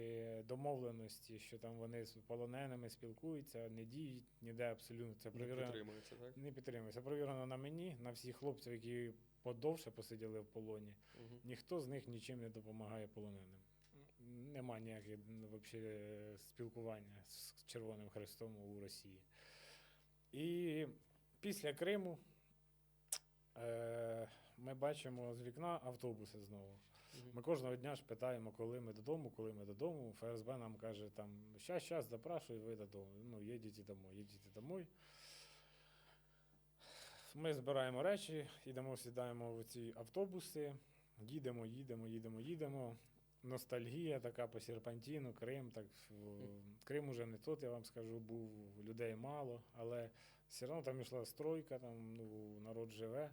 домовленості, що там вони з полоненими спілкуються, не діють ніде абсолютно. Це Не провірено. підтримується, так? Не підтримується. Провірено на мені, на всіх хлопців, які подовше посиділи в полоні. Мгм. Ніхто з них нічим не допомагає полоненим. Нема ніякого вообще спілкування з Червоним Хрестом у Росії. І після Криму ми бачимо з вікна автобуси знову. Мгм. Ми кожного дня ж питаємо, коли ми додому, коли ми додому. ФСБ нам каже, там, щас, запрашую, ви додому. Ну, їдете домой, їдете домой. Ми збираємо речі, йдемо, сідаємо в ці автобуси, їдемо. Ностальгія така по серпантину, Крим. Так, Крим уже не тот, я вам скажу, був людей мало, але все одно там йшла стройка, там ну, народ живе.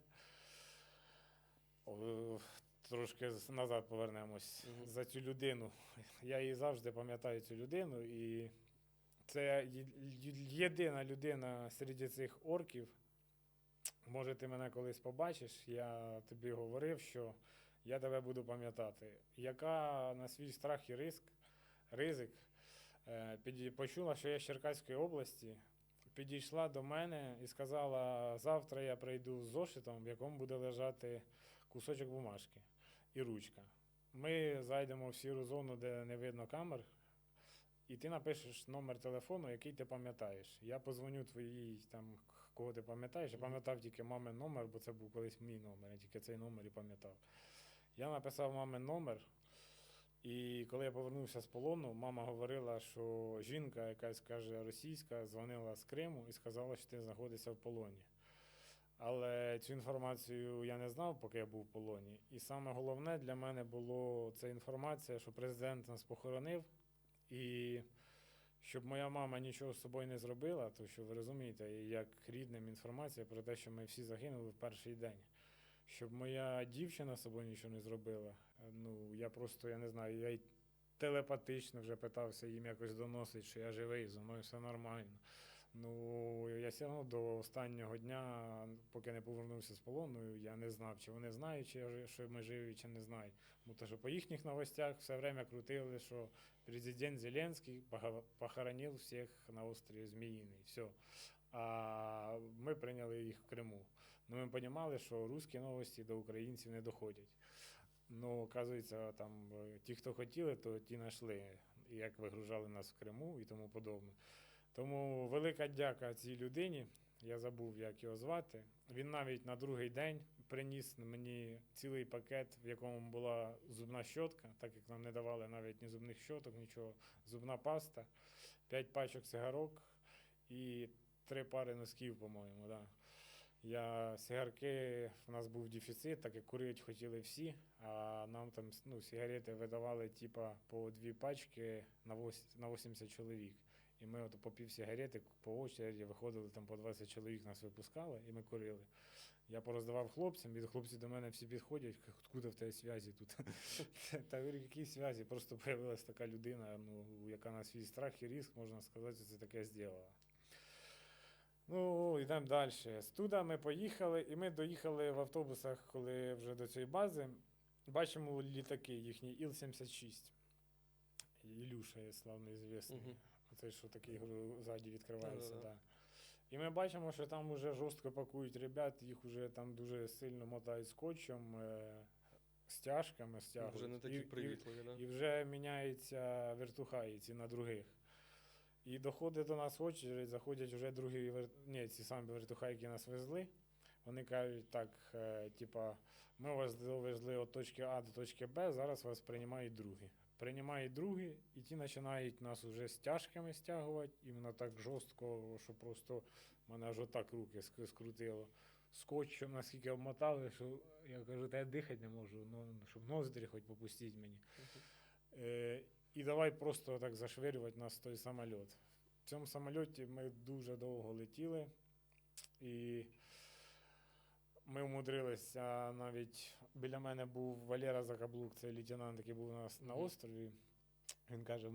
Трошки назад повернемось Мгм. за цю людину. Я її завжди пам'ятаю, цю людину, і це єдина людина серед цих орків. Може, ти мене колись побачиш, я тобі говорив, що я тебе буду пам'ятати. Яка на свій страх і ризик почула, що я з Черкаської області, підійшла до мене і сказала, завтра я прийду з зошитом, в якому буде лежати кусочок бумажки і ручка. Ми зайдемо в сіру зону, де не видно камер, і ти напишеш номер телефону, який ти пам'ятаєш. Я позвоню твоїй, там, кого ти пам'ятаєш. Я пам'ятав тільки мамин номер, бо це був колись мій номер, я тільки цей номер і пам'ятав. Я написав мамин номер, і коли я повернувся з полону, мама говорила, що жінка, якась, каже, російська, дзвонила з Криму і сказала, що ти знаходишся в полоні. Але цю інформацію я не знав, поки я був в полоні. І саме головне для мене було ця інформація, що президент нас похоронив, і щоб моя мама нічого з собою не зробила, то що ви розумієте, як рідним інформація про те, що ми всі загинули в перший день. Щоб моя дівчина з собою нічого не зробила. Ну, я просто, я не знаю, я й телепатично вже питався їм якось доносити, що я живий, зі мною все нормально. Ну, я все одно до останнього дня, поки не повернувся з полону, я не знав, чи вони знають, що ми живі, чи не знають. Тому що по їхніх новостях все время крутили, що президент Зеленський похоронив всіх на острові Зміїний. Все. А ми прийняли їх в Криму. Ну, ми розуміли, що русські новості до українців не доходять. Ну, оказується, там ті, хто хотіли, то ті знайшли, як вигружали нас в Криму і тому подобне. Тому велика дяка цій людині, я забув, як його звати. Він навіть на другий день приніс мені цілий пакет, в якому була зубна щотка, так як нам не давали навіть ні зубних щоток, нічого. Зубна паста, 5 пачок цигарок і 3 пари носків, по-моєму. Да. Сигарки, в нас був дефіцит, так як курити хотіли всі, а нам там ну, сигарети видавали типа по 2 пачки на 80 чоловік. І ми от по пів сигарети по очереді виходили, там по 20 чоловік нас випускали, і ми курили. Я пороздавав хлопцям, і хлопці до мене всі підходять, откуда в тебе зв'язі тут? Та говорю, які зв'язі? Просто з'явилася така людина, ну, яка на свій страх і ризик, можна сказати, це таке зробила. Ну, йдемо далі. Студа ми поїхали, і ми доїхали в автобусах, коли вже до цієї бази. Бачимо літаки їхні Іл-76. Ілюша є славний звісний. Мгм. Оцей, що такий ззаді відкривається. Да-да-да. Да. І ми бачимо, що там вже жорстко пакують ребят, їх вже там дуже сильно мотають скотчем, стяжками стягують. Вже не такі привітливі, да? І вже міняються вертухаї ці на других. І доходить до нас очередь, заходять вже другі, ці самі вертухаї, які нас везли. Вони кажуть, так, типа, ми вас довезли від точки А до точки Б, зараз вас приймають другі. Приймають другі, і ті починають нас вже стяжками стягувати, іменно так жорстко, що просто мене аж отак руки скрутило. Скотчем наскільки обмотали, що я кажу, та я дихати не можу, щоб ноздрі хоч попустіть мені. І давай просто так зашвирювати нас в той самоліт. В цьому самольоті ми дуже довго летіли, і ми умудрилися навіть, біля мене був Валера Закаблук, це лейтенант, який був у нас на острові. Він каже,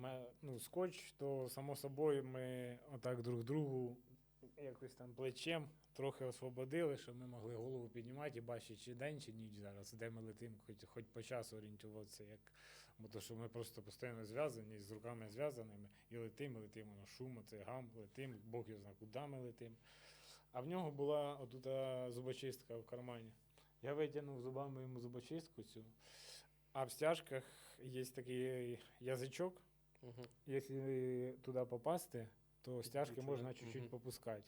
скотч, то само собою ми отак друг другу якось там плечем трохи освободили, щоб ми могли голову піднімати і бачити, чи день, чи ніч зараз, де ми летимо, хоч по часу орієнтуватися, бо то, що ми просто постійно зв'язані, з руками зв'язаними, і летимо, на шум, це гам, летимо, Бог його знає, куди ми летимо. А в нього була отута зубочистка в кармані. Я витягнув зубами йому зубочистку цю, а в стяжках є такий язичок. Якщо туди попасти, то стяжки можна чуть-чуть попускати.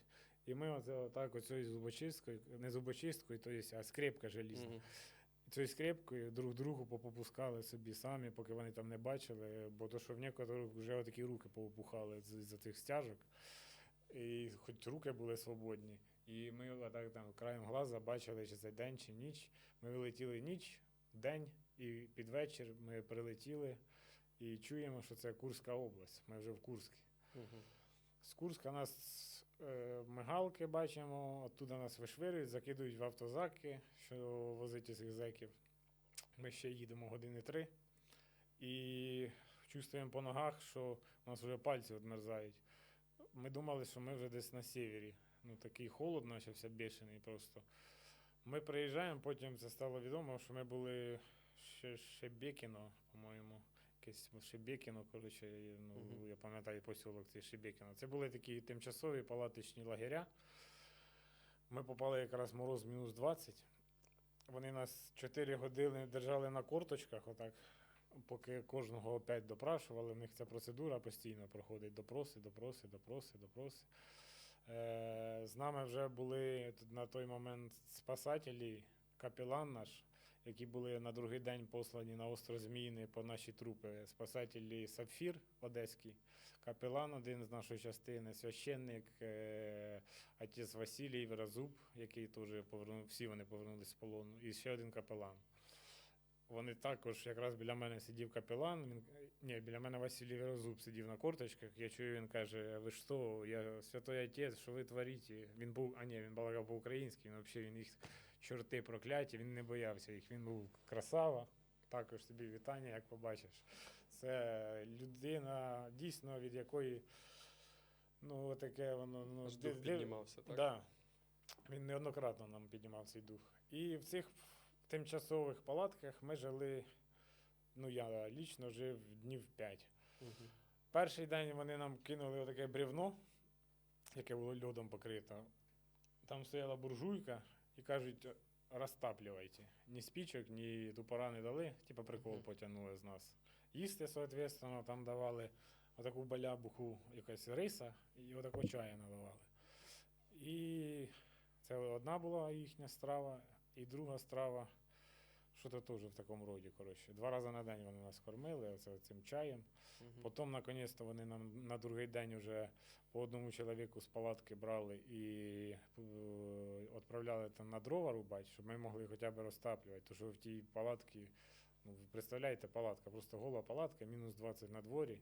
І ми отак оцією зубочисткою, не зубочисткою, а скрепка желізна. Цією скрепкою друг другу попускали собі самі, поки вони там не бачили, бо то, що в некоторих вже отакі руки поопухали з-за цих стяжок. І хоч руки були свободні. І ми отак там краєм глаза бачили, чи це день, чи ніч. Ми вилетіли ніч, день, і під вечір ми прилетіли і чуємо, що це Курська область. Ми вже в Курську. З Курська нас мигалки бачимо, оттуда нас вишвирюють, закидують в автозаки, що возить цих зеків. Ми ще їдемо години 3 і чувствуємо по ногах, що у нас вже пальці відмерзають. Ми думали, що ми вже десь на севері. Такий холод почався бешений просто. Ми приїжджаємо, потім це стало відомо, що ми були Шебекіно, по-моєму. Якесь Шебекіно, коротше, я пам'ятаю посілок цей Шебекіно. Це були такі тимчасові палаточні лагеря. Ми попали якраз мороз мінус 20. Вони нас 4 години держали на корточках, отак, поки кожного опять допрашували. В них ця процедура постійно проходить. Допроси. З нами вже були на той момент спасателі, капелан наш, які були на другий день послані на остров Зміїний по наші трупи. Спасателі Сапфір одеський, капелан один з нашої частини, священник, отець Василій Верозуб, який теж всі вони повернулися з полону, і ще один капелан. Вони також, якраз біля мене сидів капелан, біля мене Василій Верозуб сидів на корточках, я чую, він каже, ви що, я святой отець, що ви творите? Він балакав по-українськи, він їх чорти прокляті, він не боявся їх, він був красава, також тобі вітання, як побачиш. Це людина, дійсно, від якої, таке воно... Аж дух піднімався, так? Да, він неоднократно нам піднімав цей дух. І в цих тимчасових палатках ми жили, я лічно жив днів 5. Перший день вони нам кинули отаке бревно, яке було льодом покрито. Там стояла буржуйка і кажуть, розтаплювайте. Ні спічок, ні тупора не дали, прикол потягнули з нас. Їсти, соответственно, там давали отаку балябуху, якась риса, і отаку чаю наливали. І це одна була їхня страва. І друга страва, що то теж в такому роді, коротше. 2 рази на день вони нас кормили цим чаєм. Потім, наконець-то, вони нам на другий день вже по одному чоловіку з палатки брали і відправляли там на дрова рубати, щоб ми могли хоча б розтаплювати. Тому що в тій палатці, представляєте, палатка, просто гола палатка, мінус 20 на дворі.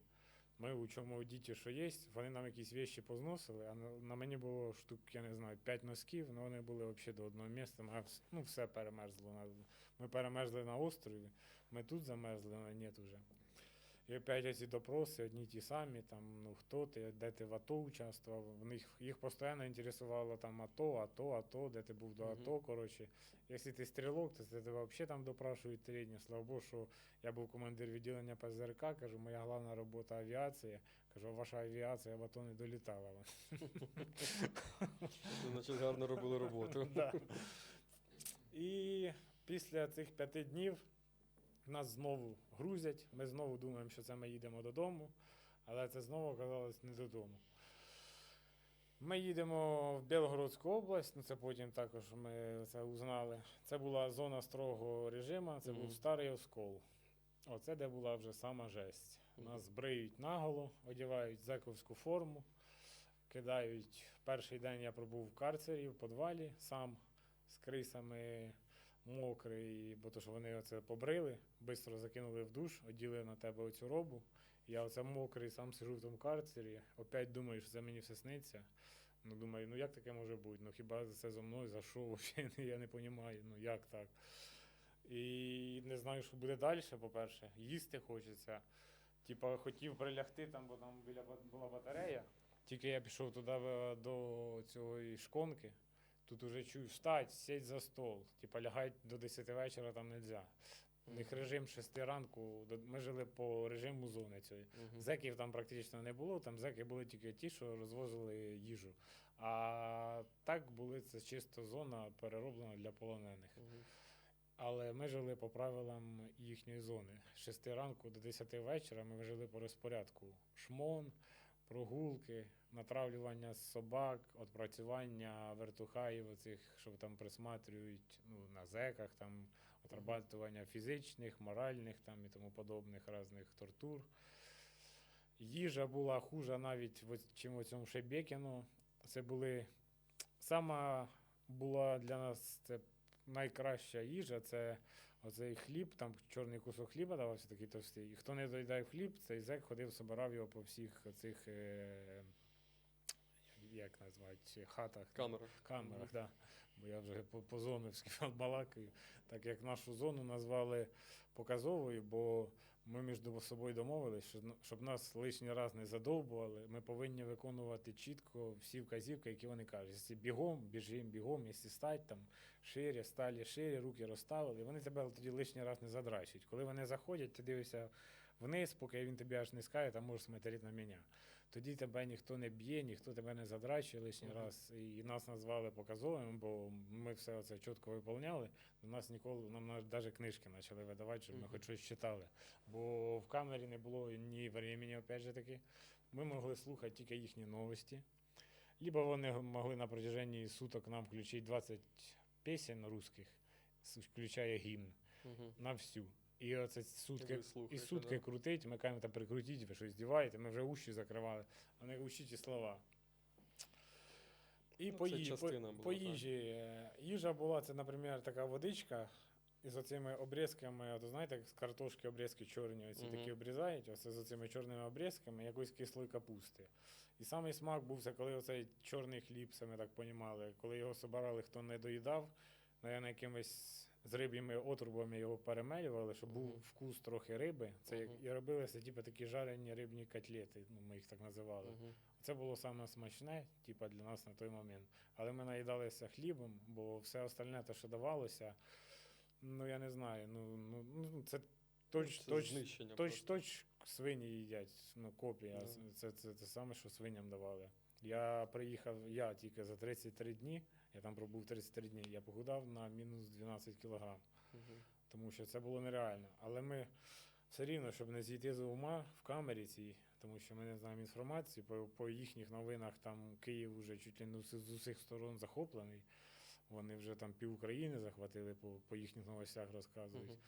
Ми учимо діти, що є, вони нам якісь речі позносили, а на мені було штук, 5 носків, але вони були взагалі до одного місця, все перемерзло. Ми перемерзли на острові, ми тут замерзли, але ні вже. І опять ці допроси, одні ті самі, хто ти, де ти в АТО участвував, їх постійно інтересувало АТО, де ти був до АТО, коротше. Якщо ти стрілок, то тебе взагалі там допрашують тренінг. Слава Богу, що я був командир відділення ПЗРК, кажу, моя головна робота авіація, кажу, ваша авіація в АТО не долітала. Значить, гарно робили роботу. І після цих 5 днів нас знову грузять, ми знову думаємо, що це ми їдемо додому, Але це знову оказалось не додому. Ми їдемо в Білгородську область, ну це потім також ми це узнали. Це була зона строгого режиму, це був старий Оскол. Оце де була вже сама жесть. Нас бриють наголо, одягають зековську форму, кидають. Перший день я пробув в карцері, в підвалі, сам з крисами мокрий, бо то, що вони оце побрили, швидко закинули в душ, оділи на тебе оцю робу. Я оце мокрий, сам сижу в тому карцері, опять думаю, що це мені все сниться. Ну, думаю, ну як таке може бути? Ну хіба це зо мною, за що? Взагалі, я не розумію, ну як так? І не знаю, що буде далі, по-перше. Їсти хочеться. Типа хотів прилягти там, бо там була батарея. Тільки я пішов туди до цієї шконки. Тут уже чую, встать, сядь за стол. Типа лягать до 10 вечора там не можна. У них режим 6 ранку, ми жили по режиму зони цієї. Зеків там практично не було, там зеки були тільки ті, що розвозили їжу. А так були, це чисто зона перероблена для полонених. Але ми жили по правилам їхньої зони. З 6 ранку до 10 вечора ми жили по розпорядку. Шмон, прогулки, натравлювання собак, відпрацювання вертухаїв, оцих, що там присматрюють ну, на зеках, там, отрабатування фізичних, моральних там, і тому подобних різних тортур. Їжа була хуже навіть, чим у цьому Шебекіну. Це були, сама була для нас це найкраща їжа, це оцей хліб, там чорний кусок хліба давався такий товстий. І хто не доїдає хліб, цей зек ходив, собирав його по всіх оцих, як назвати, хатах. Камерах, да. Бо я вже по зоновськи балакаю. Так як нашу зону назвали показовою, бо ми між собою домовились, що щоб нас лишній раз не задовбували, ми повинні виконувати чітко всі вказівки, які вони кажуть. Якщо бігом, біжимо бігом, якщо стать там шире, сталі шире, руки розставили, вони тебе тоді лишній раз не задрачують. Коли вони заходять, ти дивишся вниз, поки він тобі аж не скаже, там можеш смотрети на мене. Тоді тебе ніхто не б'є, ніхто тебе не задрачує лишній раз. І нас назвали показовими, бо ми все це чітко виповняли. У нас ніколи, нам навіть книжки почали видавати, щоб ми хоч щось читали. Бо в камері не було ні времени, опять же таки. Ми могли слухати тільки їхні новості. Либо вони могли на протяжении суток нам включити 20 пісень русських, включає гімн, на всю. І оце сутки крутить, ми кажемо, там прикрутіть, ви що здіваєте, ми вже уші закривали, а не учіть і слова. І по їжі. Їжа була, це, наприклад, така водичка із оцими обрізками, от, знаєте, з картошки обрізки чорні, оці такі обрізають, оце з оцими чорними обрізками, якоїсь кислої капусти. І самий смак був, це коли оцей чорний хліб, це ми так розуміли, коли його собирали, хто не доїдав, наверное, якимось з риб'ями отрубами його перемелювали, щоб був вкус трохи риби. Це і робилися типу, такі жарені рибні котлети, ну, ми їх так називали. Це було саме смачне, типу, для нас на той момент. Але ми наїдалися хлібом, бо все остальне, те, що давалося, ну я не знаю, це точ свині їдять, ну копія, це саме, що свиням давали. Я приїхав, я тільки за 33 дні, я там пробув 33 дні, я похудав на мінус 12 кілограм, тому що це було нереально. Але ми все рівно, щоб не зійти з ума в камері цій, тому що ми не знаємо інформації, по їхніх новинах там Київ вже чуть ли не з усіх сторон захоплений, вони вже там пів України захватили, по їхніх новостях розказують.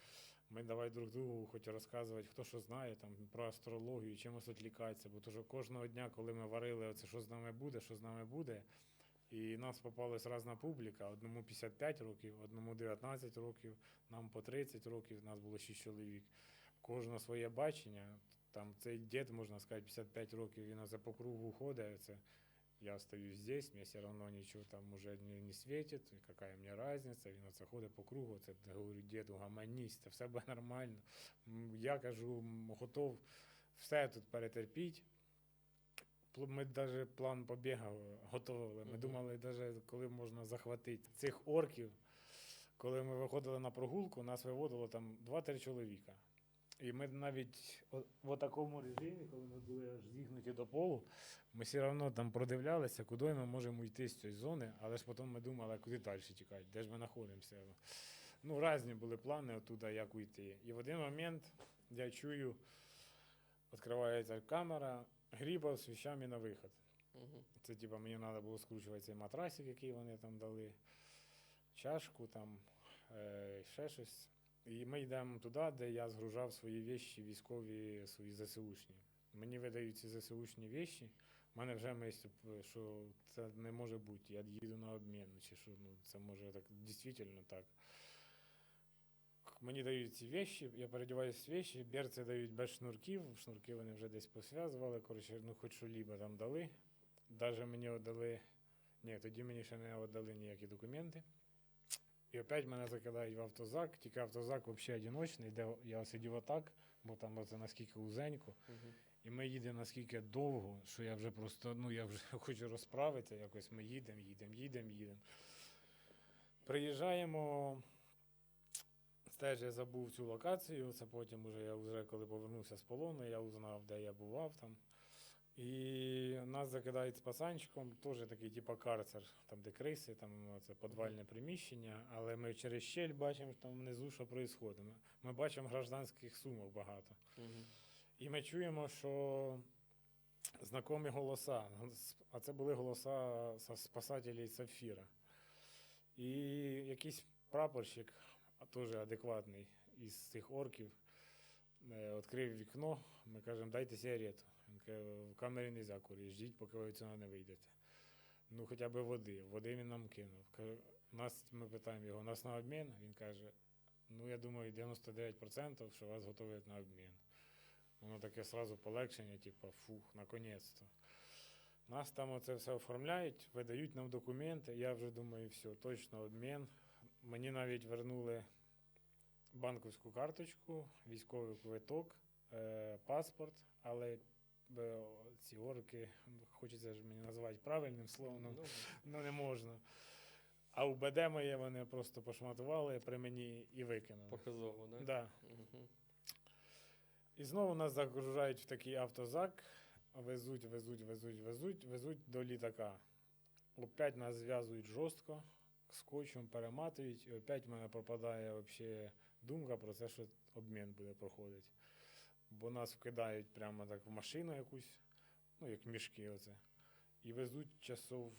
Ми давай друг другу хоч розказувати, хто що знає там, про астрологію, чимось відлікатися, бо то, що кожного дня, коли ми варили оце, що з нами буде, і нас попалась різна публіка, одному 55 років, одному 19 років, нам по 30 років, нас було 6 чоловік. Кожне своє бачення, там цей дід, можна сказати, 55 років, він оце по кругу ходить, це я остаюсь здесь, мне все равно ничего там уже не светит, какая мне разница, він оце ходить по кругу, це, говорю, діду, гаманісь, це все буде нормально. Я кажу, готов все тут перетерпіть. Ми навіть план побігу готували, ми думали, навіть, коли можна захватити цих орків. Коли ми виходили на прогулку, нас виводило там 2-3 чоловіка. І ми навіть в такому режимі, коли ми були аж зігнуті до полу, ми все одно там продивлялися, куди ми можемо йти з цієї зони, але ж потім ми думали, а куди далі тікати, де ж ми знаходимося. Ну, різні були плани оттуда, як уйти. І в один момент я чую, відкривається камера, Грибов з вещами на вихід. Мгм. Це типа мені треба було скручувати цей матрасик, який вони там дали, чашку там, ще щось. І ми йдемо туди, де я згружав свої вещі військові, свої ЗСУшні. Мені видають ці ЗСУшні вещі, в мене вже мисль, що це не може бути, я їду на обмін, чи що, ну, це може так, дійсно так. Мені дають ці вещі, я передіваюся в вещі, берці дають без шнурків, шнурки вони вже десь посвязували, коротше, ну хоч що-либо там дали. Даже мені віддали, ні, тоді мені ще не віддали ніякі документи. І опять мене закидають в автозак, тільки автозак взагалі одиночний, де я сидів отак, бо там це наскільки узенько. Мгм. І ми їдемо наскільки довго, що я вже просто, ну я вже хочу розправитися, якось ми їдемо. Приїжджаємо, теж я забув цю локацію, це потім вже коли повернувся з полону, я узнав, де я бував там. І нас закидають з пацанчиком, теж такий типу карцер, там де криси, там це підвальне приміщення, але ми через щель бачимо там внизу, що відбувається. Ми бачимо гражданських сумок багато. Мгм. І ми чуємо, що знайомі голоса, а це були голоса спасателів Сапфіра. І якийсь прапорщик, теж адекватний із цих орків, відкрив вікно, ми кажемо, дайте сигарету. Він каже, в камері не можна курити, ждіть, поки ви цього не вийдете. Ну, хоча б води. Води він нам кинув. Ми питаємо його, у нас на обмін? Він каже, ну, я думаю, 99%, що вас готують на обмін. Воно таке сразу полегшення, типу, фух, наконець-то. Нас там оце все оформляють, видають нам документи, я вже думаю, все, точно обмін. Мені навіть вернули банківську карточку, військовий квиток, паспорт, але ці орки, хочеться ж мені назвати правильним словом, ну не можна. А УБД моє вони просто пошматували при мені і викинули. Показово, да? Да. Мгм. І знову нас загружають в такий автозак, везуть до літака. Опять нас зв'язують жорстко, скотчем перематують, і опять в мене пропадає вообще думка про те, що обмін буде проходити. Бо нас вкидають прямо так в машину якусь, ну як мішки оце, і везуть часов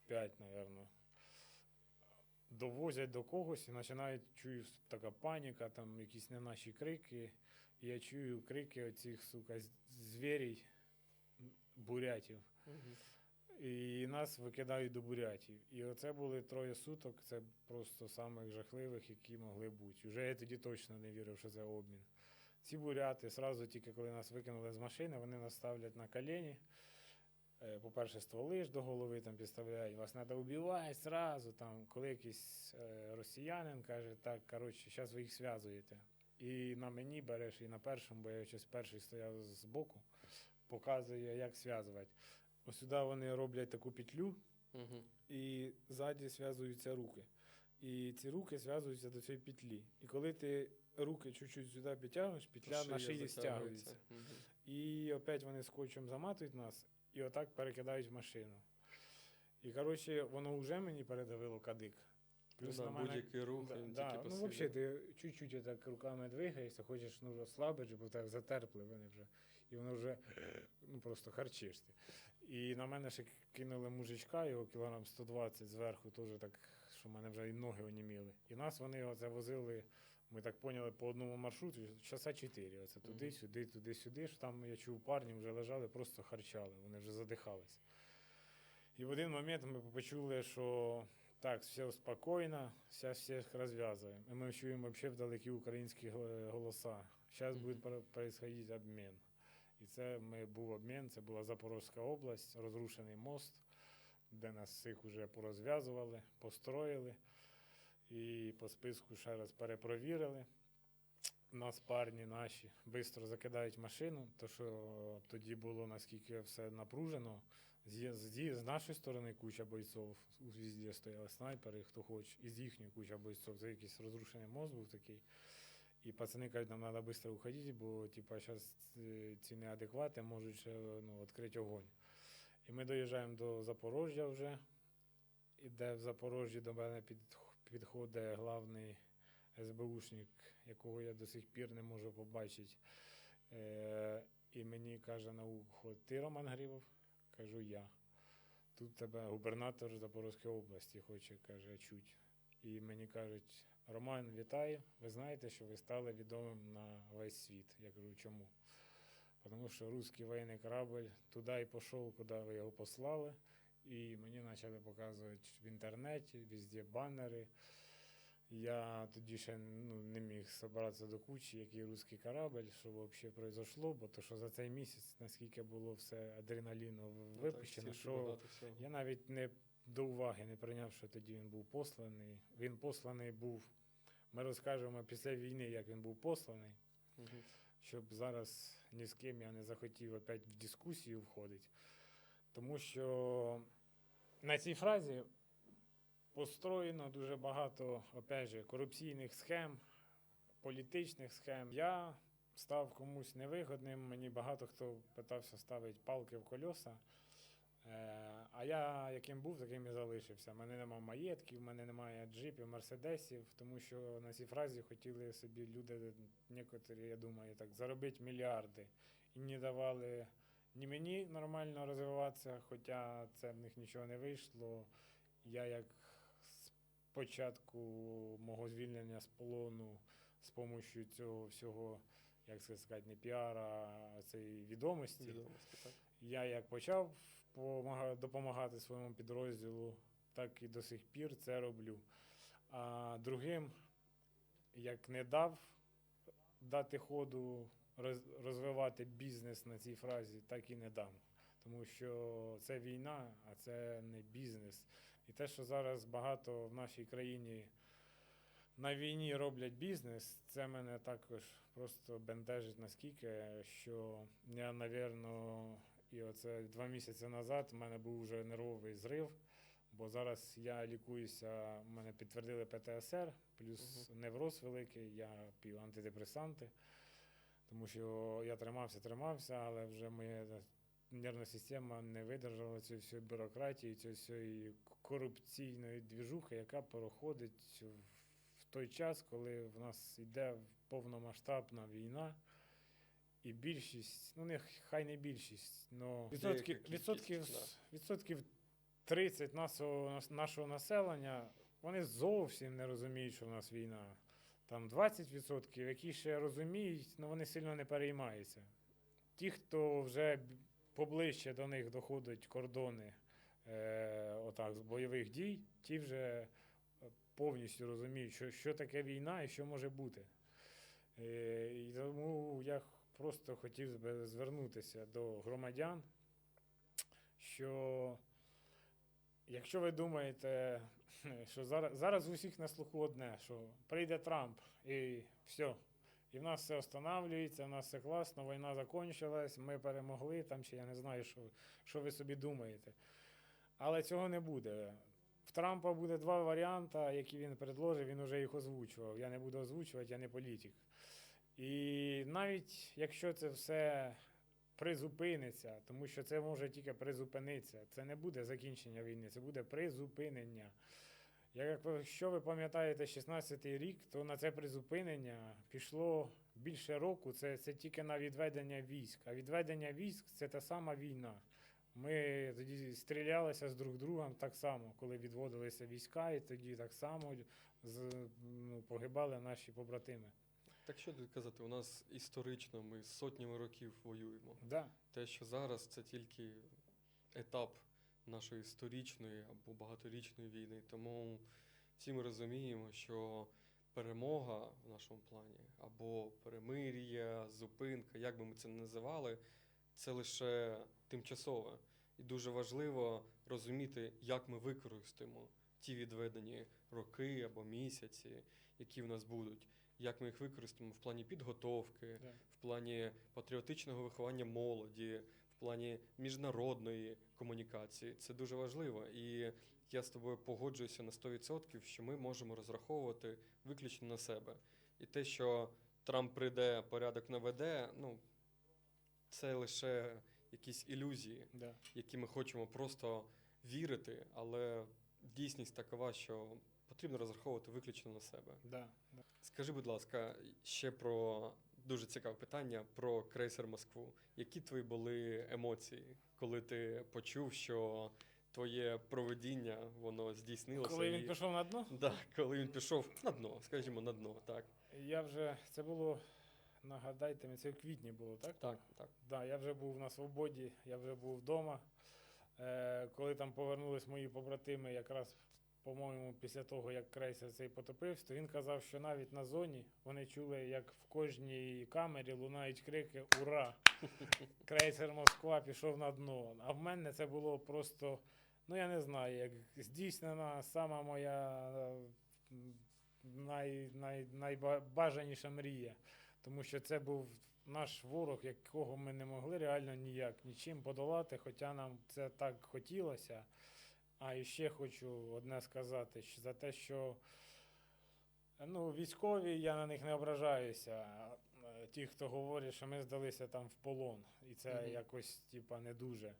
5, мабуть. Довозять до когось і починають, чую, така паніка, там якісь не наші крики. І я чую крики оцих, сука, звірів, бурятів. Мгм. І нас викидають до бурятів. І оце були 3 суток, це просто самих жахливих, які могли бути. Уже я тоді точно не вірив, що це обмін. Ці буряти, сразу тільки коли нас викинули з машини, вони нас ставлять на колені. По-перше, стволи ж до голови там підставляють, вас треба вбивати сразу. Там, коли якийсь росіянин каже, так, коротше, зараз ви їх зв'язуєте. І на мені береш, і на першому, бо я щось перший стояв збоку, показує, як зв'язувати. Ось сюди вони роблять таку петлю, Мгм. і ззаді зв'язуються руки. І ці руки зв'язуються до цієї петлі. І коли ти руки чуть-чуть сюди підтягуєш, петля на шиї стягується. Мгм. І опять вони скотчем заматують нас, і отак перекидають в машину. І, коротше, воно вже мені передавило кадик. Ну, да, будь-який рух, Да, він да. тільки Ну, взагалі, ти чуть-чуть так руками двигаєшся, хочеш ну, розслабити, бо так затерпли вони вже. І воно вже ну, просто харчишся. І на мене ще кинули мужичка, його кілограм 120 зверху, теж так, що в мене вже і ноги оніміли. І нас вони оце возили, ми так поняли, по одному маршруту, часа 4. Оце туди, сюди, туди-сюди. Що там, я чув, парні вже лежали, просто харчали, вони вже задихались. І в один момент ми почули, що так, все спокійно, зараз всіх розв'язуємо. І ми чуємо взагалі вдалекі українські голоса. Зараз буде відбуватися обмін. І це був обмін, це була Запорізька область, розрушений мост, де нас всіх вже порозв'язували, построїли. І по списку ще раз перепровірили. Нас парні наші швидко закидають машину, то що тоді було наскільки все напружено. З нашої сторони куча бойців, везде стояли снайпери, хто хоче, і з їхньої куча бойців. Це якийсь розрушений мост був такий. І пацани кажуть, нам треба швидко уходити, бо типа, зараз ці неадеквати можуть ще ну, відкрити огонь. І ми доїжджаємо до Запорожжя вже, і де в Запорожжі до мене підходить главний СБУшник, якого я до сих пір не можу побачити. і мені каже на ухо: ти Роман Грибов? Кажу, я. Тут тебе губернатор Запорізької області хоче, каже, чуть. І мені кажуть: Роман, вітаю, ви знаєте, що ви стали відомим на весь світ. Я кажу, чому? Тому що русський воєнний корабль туди і пішов, куди ви його послали. І мені почали показувати в інтернеті, везде банери. Я тоді ще не міг зібратися до кучі, який русський корабль, що взагалі произошло, бо то, що за цей місяць, наскільки було все адреналіну випущено, що я навіть не до уваги не прийняв, що тоді він був посланий. Він посланий був, ми розкажемо після війни, як він був посланий, щоб зараз ні з ким я не захотів опять в дискусію входити. Тому що на цій фразі построєно дуже багато, опять же, корупційних схем, політичних схем. Я став комусь невигодним, мені багато хто питався ставити палки в колеса. А я яким був, таким і залишився. У мене немає маєтків, в мене немає джипів, мерседесів, тому що на цій фразі хотіли собі люди, некоторі, я думаю, так, заробити мільярди. І не давали ні мені нормально розвиватися, хоча це в них нічого не вийшло. Я як з початку мого звільнення з полону з допомогою цього всього, як це сказати, не піара, а цієї відомості, так. я як почав допомагати своєму підрозділу, так і до сих пір це роблю. А другим, як не дав дати ходу розвивати бізнес на цій фразі, так і не дам. Тому що це війна, а це не бізнес. І те, що зараз багато в нашій країні на війні роблять бізнес, це мене також просто бентежить наскільки, що я, напевно, і оце 2 місяці назад в мене був вже нервовий зрив, бо зараз я лікуюся, в мене підтвердили ПТСР, плюс невроз великий, я п'ю антидепресанти, тому що я тримався, але вже моя нервна система не видержала цієї всієї бюрократії, цієї всієї корупційної двіжухи, яка проходить в той час, коли в нас йде повномасштабна війна, і більшість, хай не більшість, але відсотків 30 нашого населення, вони зовсім не розуміють, що в нас війна. Там 20%, які ще розуміють, але вони сильно не переймаються. Ті, хто вже поближче до них доходять кордони отак, з бойових дій, ті вже повністю розуміють, що таке війна і що може бути. І тому я просто хотів би звернутися до громадян, що якщо ви думаєте, що зараз у всіх на слуху одне, що прийде Трамп і все, і в нас все останавлюється, в нас все класно, війна закінчилась, ми перемогли, там ще я не знаю, що ви собі думаєте. Але цього не буде. В Трампа буде 2 варіанти, які він предложив, він вже їх озвучував. Я не буду озвучувати, я не політик. І навіть якщо це все призупиниться, тому що це може тільки призупинитися, це не буде закінчення війни, це буде призупинення. Якщо ви пам'ятаєте 16-й рік, то на це призупинення пішло більше року, це тільки на відведення військ. А відведення військ – це та сама війна. Ми тоді стрілялися з друг другом так само, коли відводилися війська, і тоді так само погибали наші побратими. Так що тут казати, у нас історично ми сотнями років воюємо. Да. Те, що зараз це тільки етап нашої історичної або багаторічної війни. Тому всі ми розуміємо, що перемога в нашому плані, або перемир'я, зупинка, як би ми це не називали, це лише тимчасове. І дуже важливо розуміти, як ми використаємо ті відведені роки або місяці, які в нас будуть. Як ми їх використаємо в плані підготовки, в плані патріотичного виховання молоді, в плані міжнародної комунікації. Це дуже важливо. І я з тобою погоджуюся на 100%, що ми можемо розраховувати виключно на себе. І те, що Трамп прийде, порядок наведе, це лише якісь ілюзії, які ми хочемо просто вірити, але дійсність такова, що потрібно розраховувати виключно на себе. Да. Скажи, будь ласка, ще про дуже цікаве питання про крейсер Москву. Які твої були емоції, коли ти почув, що твоє провидіння, воно здійснилося? Коли він пішов на дно, Да, коли він пішов на дно, скажімо, на дно, так. це було, нагадайте мені, це в квітні було, так? Так, так. Да, я вже був на свободі, я вже був вдома. Коли там повернулись мої побратими, якраз, по-моєму, після того, як крейсер цей потопився, то він казав, що навіть на зоні вони чули, як в кожній камері лунають крики «Ура!». Крейсер Москва пішов на дно. А в мене це було просто, ну я не знаю, як здійснена сама моя найбажаніша мрія. Тому що це був наш ворог, якого ми не могли реально ніяк, нічим подолати, хоча нам це так хотілося. А і ще хочу одне сказати, що за те, що військові, я на них не ображаюся. Ті, хто говорять, що ми здалися там в полон, і це якось не дуже.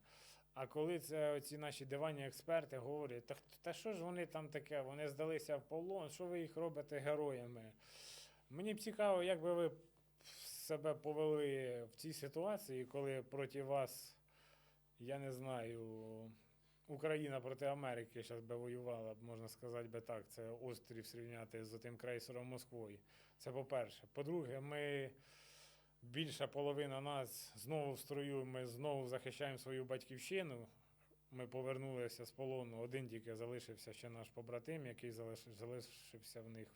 А коли це оці наші диванні експерти говорять, та що ж вони там таке, вони здалися в полон, що ви їх робите героями? Мені б цікаво, як би ви себе повели в цій ситуації, коли проти вас, я не знаю, Україна проти Америки зараз би воювала, можна сказати би так, це острів зрівняти з тим крейсером Москвою. Це по-перше. По-друге, більша половина нас знову в строю, ми знову захищаємо свою батьківщину. Ми повернулися з полону, один тільки залишився ще наш побратим, який залишився в них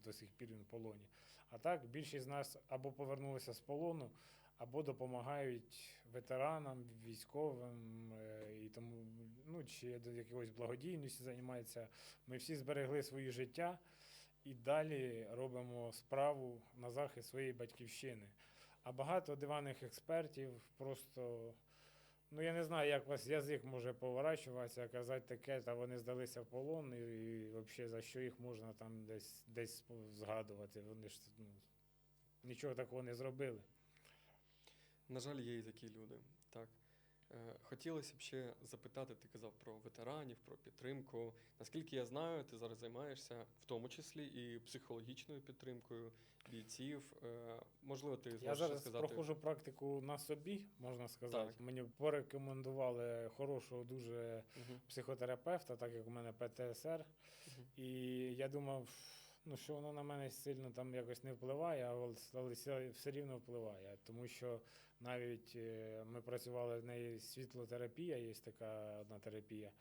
до сих пір в полоні. А так, більшість з нас або повернулися з полону, або допомагають ветеранам, військовим, і тому, чи до якоїсь благодійності займаються. Ми всі зберегли свої життя і далі робимо справу на захист своєї батьківщини. А багато диванних експертів просто, я не знаю, як у вас язик може поворачуватися, казати таке, та вони здалися в полон, і взагалі за що їх можна там десь згадувати. Вони ж нічого такого не зробили. На жаль, є і такі люди. Так. Хотілося б ще запитати, ти казав про ветеранів, про підтримку. Наскільки я знаю, ти зараз займаєшся в тому числі і психологічною підтримкою бійців. Можливо, ти зможеш Я зараз сказати... проходжу практику на собі, можна сказати. Так. Мені порекомендували хорошого дуже психотерапевта, так як у мене ПТСР. І я думав, що воно на мене сильно там якось не впливає, але все рівно впливає. Тому що навіть ми працювали в неї світлотерапія, є така одна терапія,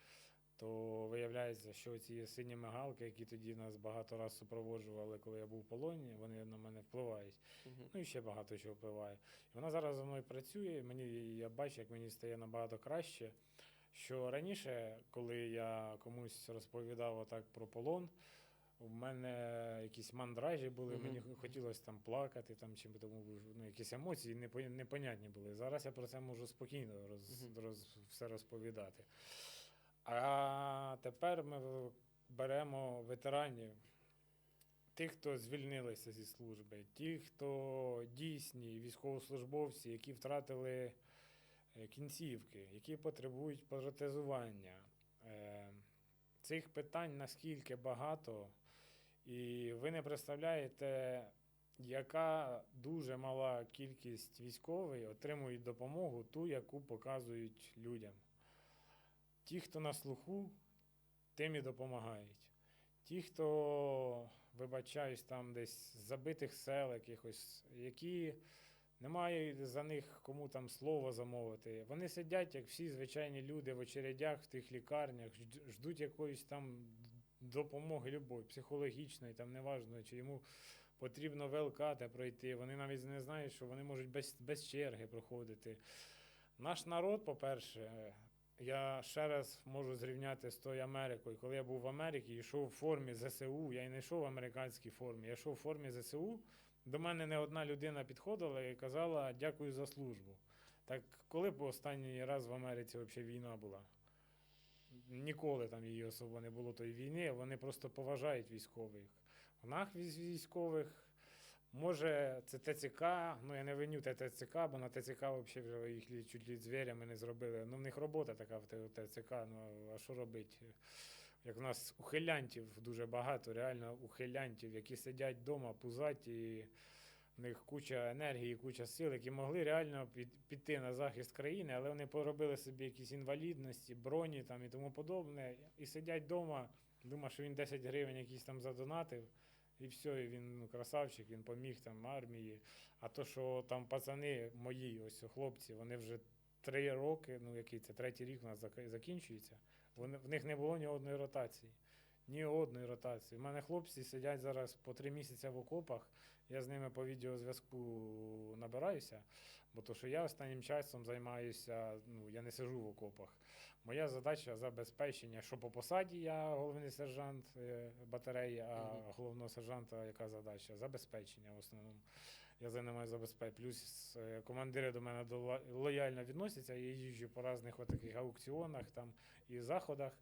то виявляється, що ці сині мигалки, які тоді нас багато разів супроводжували, коли я був в полоні, вони на мене впливають. І ще багато чого впливає. І вона зараз зі мною працює, я бачу, як мені стає набагато краще. Що раніше, коли я комусь розповідав отак про полон, у мене якісь мандражі були, мені хотілося там плакати, тому якісь емоції непонятні були. Зараз я про це можу спокійно все розповідати. А тепер ми беремо ветеранів, тих, хто звільнилися зі служби, ті, хто дійсні військовослужбовці, які втратили кінцівки, які потребують протезування. Цих питань наскільки багато, і ви не представляєте, яка дуже мала кількість військових отримують допомогу, ту, яку показують людям. Ті, хто на слуху, тим і допомагають. Ті, хто, вибачаюсь, там десь з забитих сел якихось, які немає за них кому там слово замовити. Вони сидять, як всі звичайні люди в очередях в тих лікарнях, ждуть якоїсь там допомоги любої, психологічної, там неважно, чи йому потрібно ВЛК пройти. Вони навіть не знають, що вони можуть без черги проходити. Наш народ, по-перше, я ще раз можу зрівняти з тою Америкою. Коли я був в Америці, йшов в формі ЗСУ, я й не йшов в американській формі, я йшов в формі ЗСУ, до мене не одна людина підходила і казала «дякую за службу». Так коли б останній раз в Америці взагалі війна була? Ніколи там її особо не було тої війни, вони просто поважають військових. У нас військових, може це ТЦК, я не виню ТЦК, бо на ТЦК взагалі вже їх чуть ли звірями не зробили. В них робота така в ТЦК, а що робити? Як у нас ухилянтів дуже багато, реально ухилянтів, які сидять вдома, пузаті, в них куча енергії, куча сил, які могли реально піти на захист країни, але вони поробили собі якісь інвалідності, броні там і тому подобне, і сидять вдома, думають, що він 10 гривень якісь там задонатив, і все, і він ну, красавчик, він поміг там армії. А то, що там пацани мої, ось хлопці, вони вже 3 роки, ну який це, 3-й рік у нас закінчується, в них не було ні одної ротації. Ні одної ротації. У мене хлопці сидять зараз по 3 місяці в окопах, я з ними по відеозв'язку набираюся, бо то, що я останнім часом займаюся, ну, я не сижу в окопах. Моя задача забезпечення, що по посаді я головний сержант батареї, а головного сержанта яка задача? Забезпечення в основному. Я займаюся забезпеченням. Плюс командири до мене лояльно відносяться, я їжджу по різних таких аукціонах там, і заходах,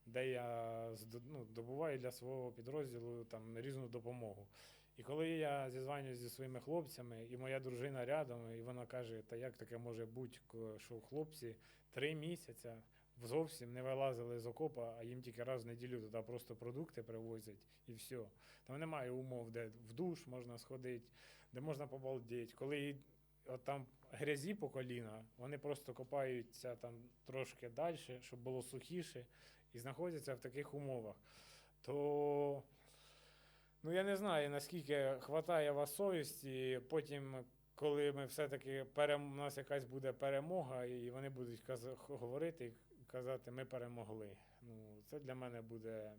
де я ну, добуваю для свого підрозділу там, різну допомогу. І коли я зізванююся зі своїми хлопцями, і моя дружина рядом, і вона каже, та як таке може бути, що хлопці 3 місяці зовсім не вилазили з окопа, а їм тільки раз в неділю туди просто продукти привозять і все. Там немає умов, де в душ можна сходити, де можна побалдіти. Коли от там грязі по коліна, вони просто копаються там трошки далі, щоб було сухіше, і знаходяться в таких умовах. То ну я не знаю, наскільки хватає вас совісті, потім, коли ми все-таки у нас якась буде перемога, і вони будуть говорити і казати, ми перемогли. Ну, це для мене буде,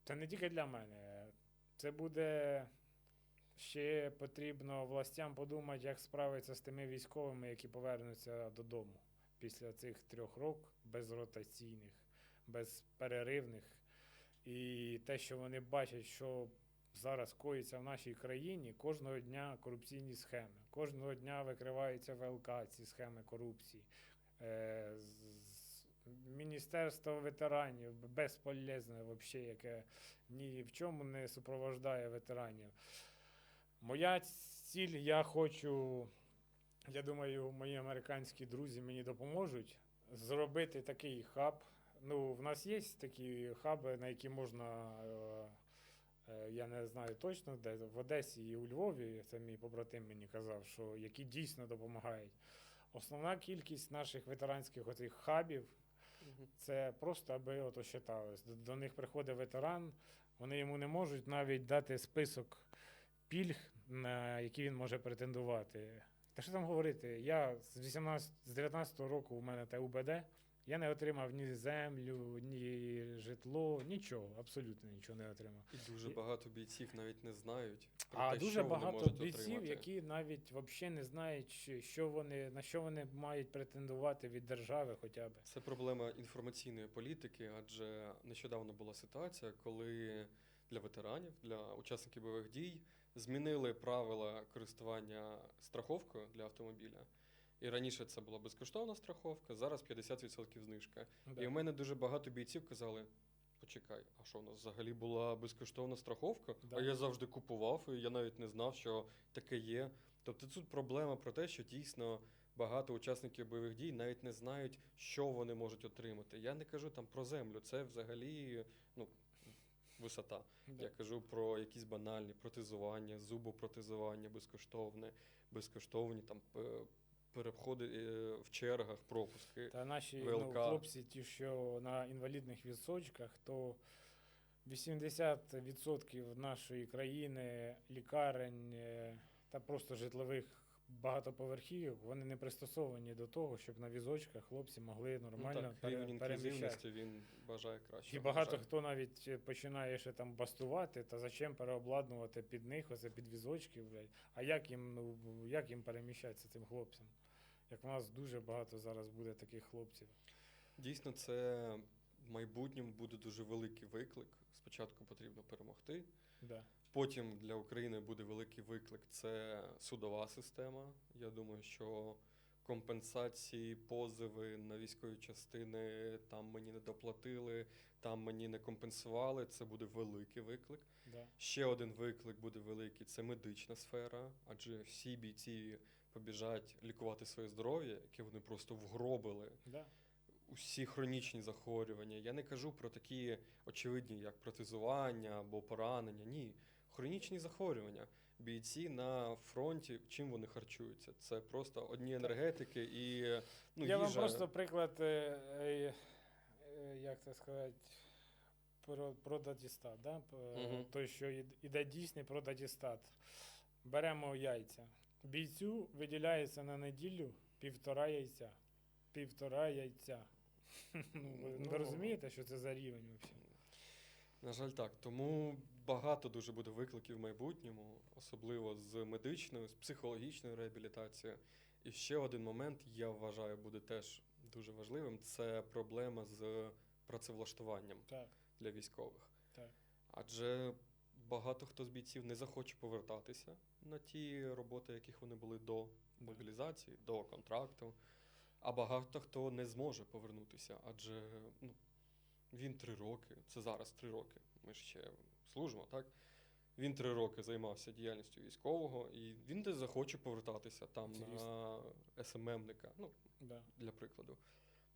це не тільки для мене, це буде ще потрібно властям подумати, як справитися з тими військовими, які повернуться додому після цих 3 років безротаційних, безперервних. І те, що вони бачать, що зараз коїться в нашій країні, кожного дня корупційні схеми. Кожного дня викриваються ВЛК ці схеми корупції. Міністерство ветеранів безполезне взагалі, яке ні в чому не супроводжує ветеранів. Моя ціль, я думаю, мої американські друзі мені допоможуть зробити такий хаб. Ну, в нас є такі хаби, на які можна, я не знаю точно, де, в Одесі і у Львові, це мій побратим мені казав, що які дійсно допомагають. Основна кількість наших ветеранських оцих хабів, це просто аби ото считалось. До них приходить ветеран, вони йому не можуть навіть дати список пільг, на які він може претендувати. Та що там говорити, я з 19-го року у мене ТУБД, я не отримав ні землю, ні житло, нічого, абсолютно нічого не отримав. І дуже багато бійців навіть не знають про А те, дуже що вони багато можуть бійців, отримати. які навіть взагалі не знають, на що вони мають претендувати від держави хоча б. Це проблема інформаційної політики, адже нещодавно була ситуація, коли для ветеранів, для учасників бойових дій змінили правила користування страховкою для автомобіля. І раніше це була безкоштовна страховка, зараз 50% знижка. Да. І у мене дуже багато бійців казали, почекай, а що у нас взагалі була безкоштовна страховка? Да. А я завжди купував, і я навіть не знав, що таке є. Тобто тут проблема про те, що дійсно багато учасників бойових дій навіть не знають, що вони можуть отримати. Я не кажу там про землю, це взагалі висота. Да. Я кажу про якісь банальні протезування, зубопротезування безкоштовні там переходи в чергах, пропуски. Та наші ВЛК. хлопці, ті, що на інвалідних візочках, то 80% нашої країни, лікарень та просто житлових багатоповерхівок, вони не пристосовані до того, щоб на візочках хлопці могли нормально Рівень переміщатися. інклюзивності він бажає краще. І багато хто навіть починає ще там бастувати, та зачем переобладнувати під них, оце під візочки, блядь. А як їм переміщатися цим хлопцям? Як в нас дуже багато зараз буде таких хлопців. Дійсно, це в майбутньому буде дуже великий виклик. Спочатку потрібно перемогти. Да. Потім для України буде великий виклик – це судова система. Я думаю, що компенсації, позови на військові частини, там мені не доплатили, там мені не компенсували – це буде великий виклик. Да. Ще один виклик буде великий – це медична сфера, адже всі бійці побіжать лікувати своє здоров'я, яке вони просто вгробили. Да. Усі хронічні захворювання. Я не кажу про такі очевидні, як протезування або поранення. Ні. Хронічні захворювання. бійці на фронті, чим вони харчуються? Це просто одні енергетики і Я вам їжа. просто приклад, як це сказати, про датістат. Да? Мгм. Той, що іде дійсний про датістат. Беремо яйця. Бійцю виділяється на неділю 1,5 яйця. 1,5 яйця. Ви Ну, розумієте, що це за рівень взагалі? На жаль, так. Тому багато дуже буде викликів в майбутньому, особливо з медичною, з психологічною реабілітацією. І ще один момент, я вважаю, буде теж дуже важливим, це проблема з працевлаштуванням Так, для військових. так. Адже багато хто з бійців не захоче повертатися на ті роботи, яких вони були до мобілізації, до контракту, а багато хто не зможе повернутися, адже він 3 роки, це зараз 3 роки, ми ж ще служимо, так? Він 3 роки займався діяльністю військового, і він десь захоче повертатися там на СММника, Да. для прикладу.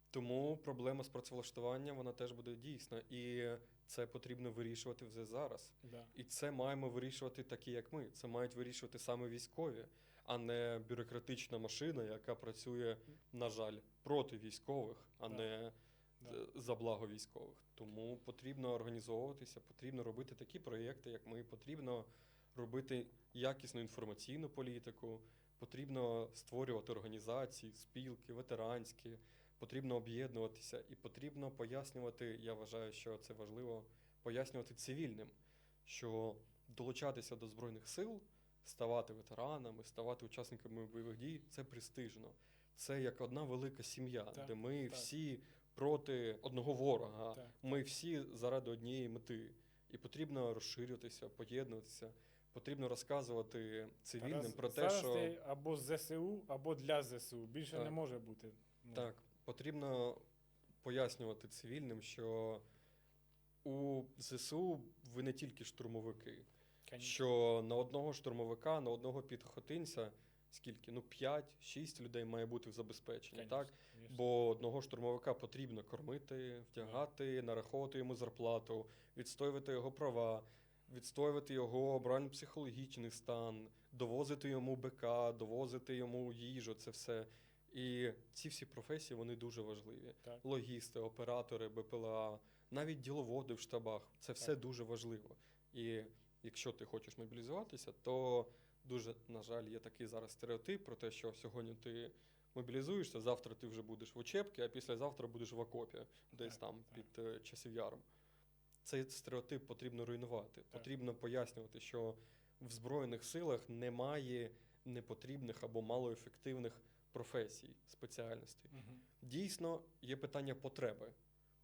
Тому проблема з працевлаштуванням, вона теж буде дійсна, і це потрібно вирішувати вже зараз. Да. І це маємо вирішувати такі, як ми. Це мають вирішувати саме військові, а не бюрократична машина, яка працює, на жаль, проти військових, а Да. не Да. за благо військових. Тому потрібно організовуватися, потрібно робити такі проєкти, як ми, потрібно робити якісну інформаційну політику, потрібно створювати організації, спілки, ветеранські, потрібно об'єднуватися і потрібно пояснювати, я вважаю, що це важливо, пояснювати цивільним, що долучатися до Збройних сил, ставати ветеранами, ставати учасниками бойових дій – це престижно. Це як одна велика сім'я, Так, де ми так. всі проти одного ворога, Так, ми всі заради однієї мети. І потрібно розширюватися, поєднуватися, потрібно розказувати цивільним Зараз- про те, зараз що… ти або з ЗСУ, або для ЗСУ. Більше Так. не може бути. Так, потрібно пояснювати цивільним, що у ЗСУ ви не тільки штурмовики, Конечно. що на одного штурмовика, на одного піхотинця, скільки? 5-6 людей має бути в забезпеченні, Конечно, так? конечно. Бо одного штурмовика потрібно кормити, вдягати, нараховувати йому зарплату, відстоювати його права, відстоювати його морально-психологічний стан, довозити йому БК, довозити йому їжу, це все. І ці всі професії, вони дуже важливі. Так. Логісти, оператори, БПЛА, навіть діловоди в штабах, це все Так. дуже важливо. І якщо ти хочеш мобілізуватися, то дуже, на жаль, є такий зараз стереотип про те, що сьогодні ти мобілізуєшся, завтра ти вже будеш в учебці, а післязавтра будеш в окопі, десь Так, там так. під Часів Яром. Цей стереотип потрібно руйнувати. Потрібно пояснювати, що в Збройних силах немає непотрібних або малоефективних професій, спеціальностей. Мгм. Дійсно, є питання потреби.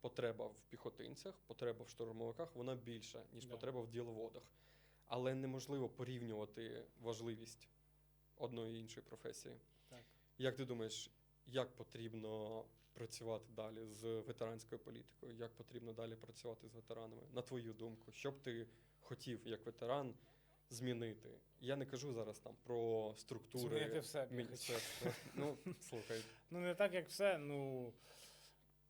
Потреба в піхотинцях, потреба в штурмовиках, вона більша, ніж Да. потреба в діловодах. Але неможливо порівнювати важливість одної і іншої професії. Так. Як ти думаєш, як потрібно працювати далі з ветеранською політикою? Як потрібно далі працювати з ветеранами? На твою думку, що б ти хотів як ветеран змінити? Я не кажу зараз там про структури Змінити все, я міністерства. Ну, слухай, Ну, не так, як все.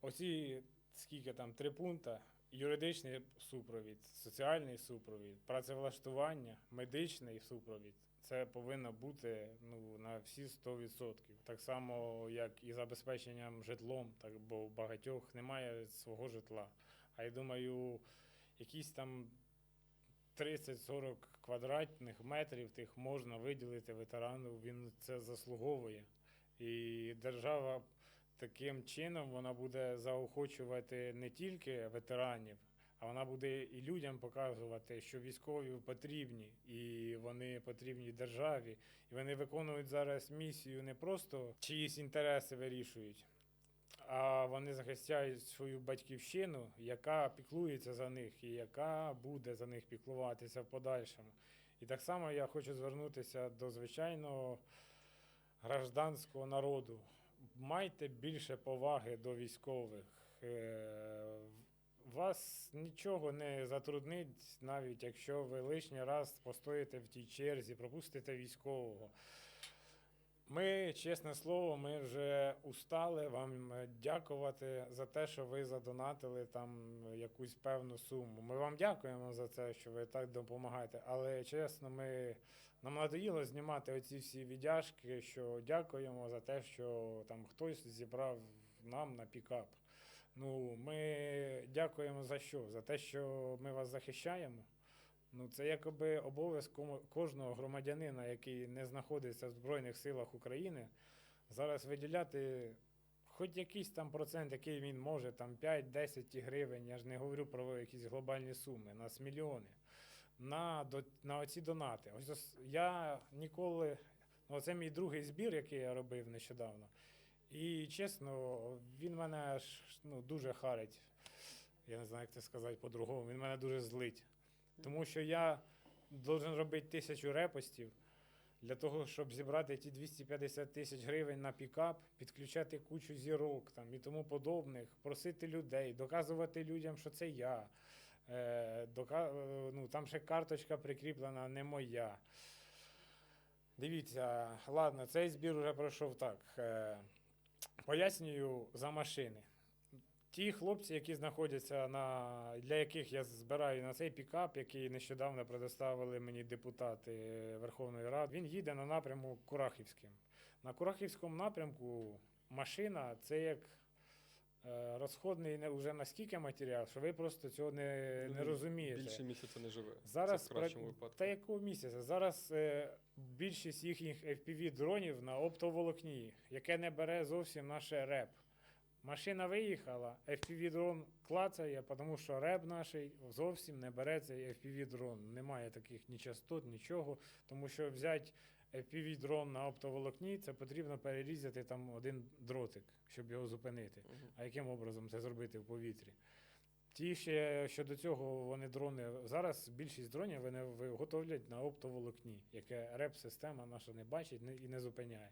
Оці, скільки там, 3 пункти. Юридичний супровід, соціальний супровід, працевлаштування, медичний супровід. Це повинно бути на всі 100%. Так само, як і забезпеченням житлом, так, бо у багатьох немає свого житла. А я думаю, якісь там 30-40 квадратних метрів тих можна виділити ветерану, він це заслуговує. І держава таким чином вона буде заохочувати не тільки ветеранів, а вона буде і людям показувати, що військові потрібні, і вони потрібні державі, і вони виконують зараз місію не просто чиїсь інтереси вирішують, а вони захищають свою батьківщину, яка піклується за них і яка буде за них піклуватися в подальшому. І так само я хочу звернутися до звичайного гражданського народу. Майте більше поваги до військових. Вас нічого не затруднить, навіть якщо ви лишній раз постоїте в тій черзі, пропустите військового. Ми, чесне слово, ми вже устали вам дякувати за те, що ви задонатили там якусь певну суму. Ми вам дякуємо за це, що ви так допомагаєте, але чесно, ми Нам надоїло знімати оці всі віддяжки, що дякуємо за те, що там хтось зібрав нам на пікап. Ну, ми дякуємо за що? За те, що ми вас захищаємо. Ну, це якоби обов'язок кожного громадянина, який не знаходиться в Збройних силах України, зараз виділяти хоч якийсь там процент, який він може, там 5-10 гривень, я ж не говорю про якісь глобальні суми, нас мільйони, на оці донати. Я ніколи, ну, це мій другий збір, який я робив нещодавно. І чесно, він мене аж дуже харить. Я не знаю, як це сказати по-другому. Він мене дуже злить. Тому що я должен робити 1000 репостів для того, щоб зібрати ті 250 тисяч гривень на пікап, підключати кучу зірок там, і тому подобних, просити людей, доказувати людям, що це я. Там ще карточка прикріплена не моя. Дивіться, ладно, цей збір вже пройшов так. Пояснюю за машини. Ті хлопці, які знаходяться для яких я збираю на цей пікап, який нещодавно предоставили мені депутати Верховної Ради, він їде на напрямок Курахівським. На Курахівському напрямку машина – це як розходний вже настільки матеріал, що ви просто цього не розумієте. Більше місяця не живе. Зараз, це в кращому випадку. Та якого місяця? Зараз більшість їхніх FPV-дронів на оптоволокні, яке не бере зовсім наше РЕП. Машина виїхала, FPV-дрон клацає, тому що РЕП наш зовсім не бере цей FPV-дрон. Немає таких ні частот, нічого, тому що взяти FPV-дрон на оптоволокні, це потрібно перерізати там один дротик, щоб його зупинити. А яким образом це зробити в повітрі? Ті ще, що до цього вони дрони, зараз більшість дронів вони виготовлять на оптоволокні, яке РЕП-система наша не бачить і не зупиняє.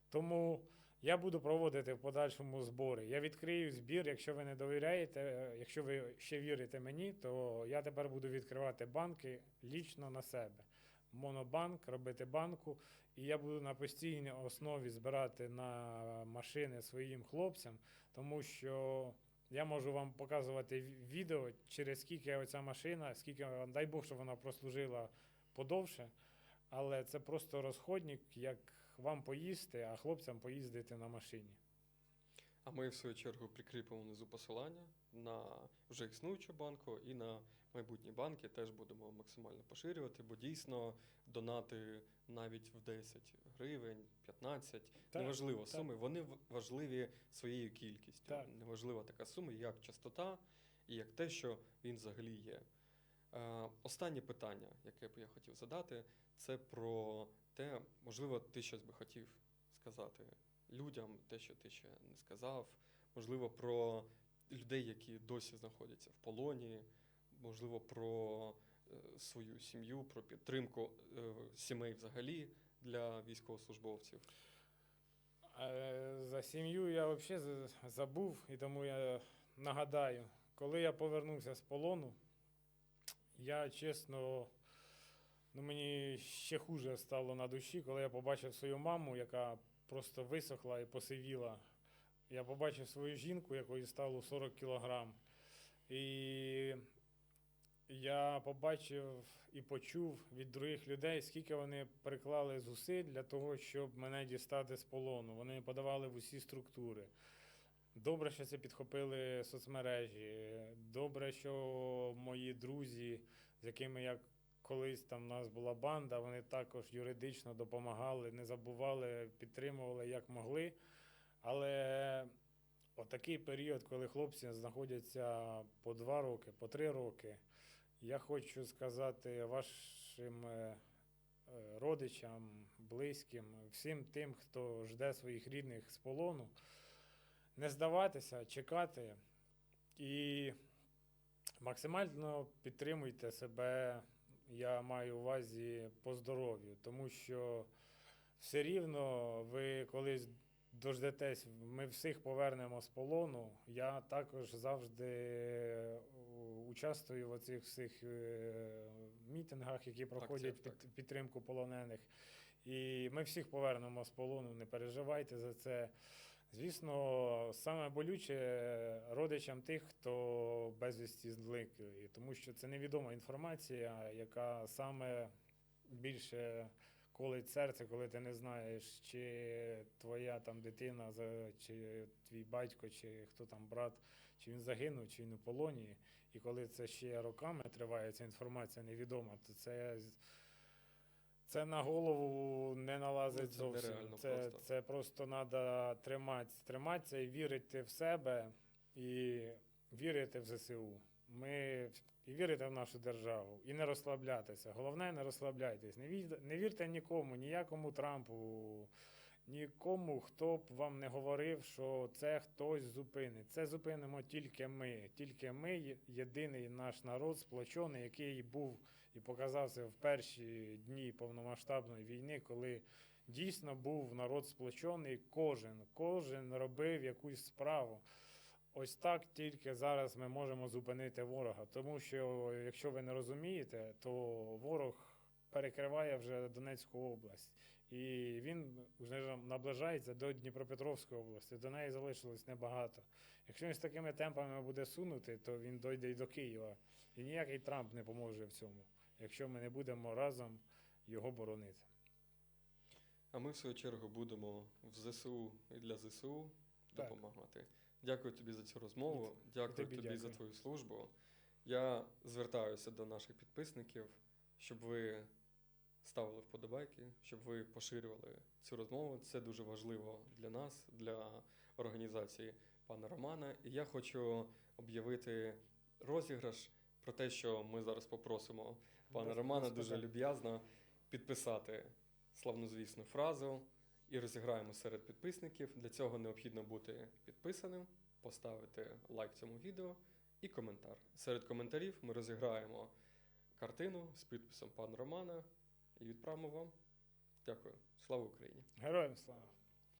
Тому я буду проводити в подальшому збори. Я відкрию збір, якщо ви не довіряєте, якщо ви ще вірите мені, то я тепер буду відкривати банки лічно на себе. Монобанк, робити банку, і я буду на постійній основі збирати на машини своїм хлопцям, тому що я можу вам показувати відео, через скільки оця машина, дай Бог, щоб вона прослужила подовше, але це просто розходник, як вам поїсти, а хлопцям поїздити на машині. А ми, в свою чергу, прикріпимо внизу посилання на вже існуючу банку і на майбутні банки теж будемо максимально поширювати, бо дійсно донати навіть в 10 гривень, 15, неважливо суми, вони важливі своєю кількістю. Так. Неважлива така сума, як частота і як те, що він взагалі є. Останнє питання, яке б я хотів задати, це про те, можливо, ти щось би хотів сказати людям, те, що ти ще не сказав, можливо, про людей, які досі знаходяться в полоні, можливо, про свою сім'ю, про підтримку сімей взагалі для військовослужбовців. За сім'ю я взагалі забув, і тому я нагадаю, коли я повернувся з полону, я чесно, мені ще хуже стало на душі, коли я побачив свою маму, яка просто висохла і посивіла. Я побачив свою жінку, якої стало 40 кілограм. І я побачив і почув від других людей, скільки вони приклали зусиль для того, щоб мене дістати з полону. Вони подавали в усі структури. Добре, що це підхопили соцмережі. Добре, що мої друзі, з якими я колись там у нас була банда, вони також юридично допомагали, не забували, підтримували як могли. Але отакий період, коли хлопці знаходяться по 2 роки, по 3 роки, я хочу сказати вашим родичам, близьким, всім тим, хто жде своїх рідних з полону, не здаватися, чекати і максимально підтримуйте себе, я маю на увазі по здоров'ю, тому що все рівно ви колись дождетесь, ми всіх повернемо з полону. Я також завжди участвую в оцих всіх мітингах, які проходять в підтримку полонених. І ми всіх повернемо з полону, не переживайте за це. Звісно, саме болюче родичам тих, хто безвісті зниклий, тому що це невідома інформація, яка саме більше колить серце, коли ти не знаєш, чи твоя там дитина, чи твій батько, чи хто там брат, чи він загинув, чи він у полоні. І коли це ще роками триває, ця інформація невідома, то це на голову не налазить Це зовсім. нереально Це, просто. це просто треба триматися і вірити в себе, і вірити в ЗСУ. І вірити в нашу державу, і не розслаблятися. Головне, не розслабляйтесь. Не вірте нікому, ніякому Трампу, нікому, хто б вам не говорив, що це хтось зупинить. Це зупинимо тільки ми. Тільки ми єдиний наш народ сплочений, який був і показався в перші дні повномасштабної війни, коли дійсно був народ сплочений, кожен робив якусь справу. Ось так тільки зараз ми можемо зупинити ворога. Тому що, якщо ви не розумієте, то ворог перекриває вже Донецьку область. І він вже наближається до Дніпропетровської області. До неї залишилось небагато. Якщо він з такими темпами буде сунути, то він дойде і до Києва. І ніякий Трамп не поможе в цьому, якщо ми не будемо разом його боронити. А ми, в свою чергу, будемо в ЗСУ і для ЗСУ Так. допомагати. Дякую тобі за цю розмову. Дякую тобі тобі за дякую. твою службу. Я звертаюся до наших підписників, щоб ви ставили вподобайки, щоб ви поширювали цю розмову. Це дуже важливо для нас, для організації пана Романа. І я хочу об'явити розіграш про те, що ми зараз попросимо пана Без- Романа без дуже питань. люб'язно підписати славнозвісну фразу і розіграємо серед підписників. Для цього необхідно бути підписаним, поставити лайк цьому відео і коментар. Серед коментарів ми розіграємо картину з підписом пана Романа і відправимо вам. Дякую. Слава Україні! Героям слава!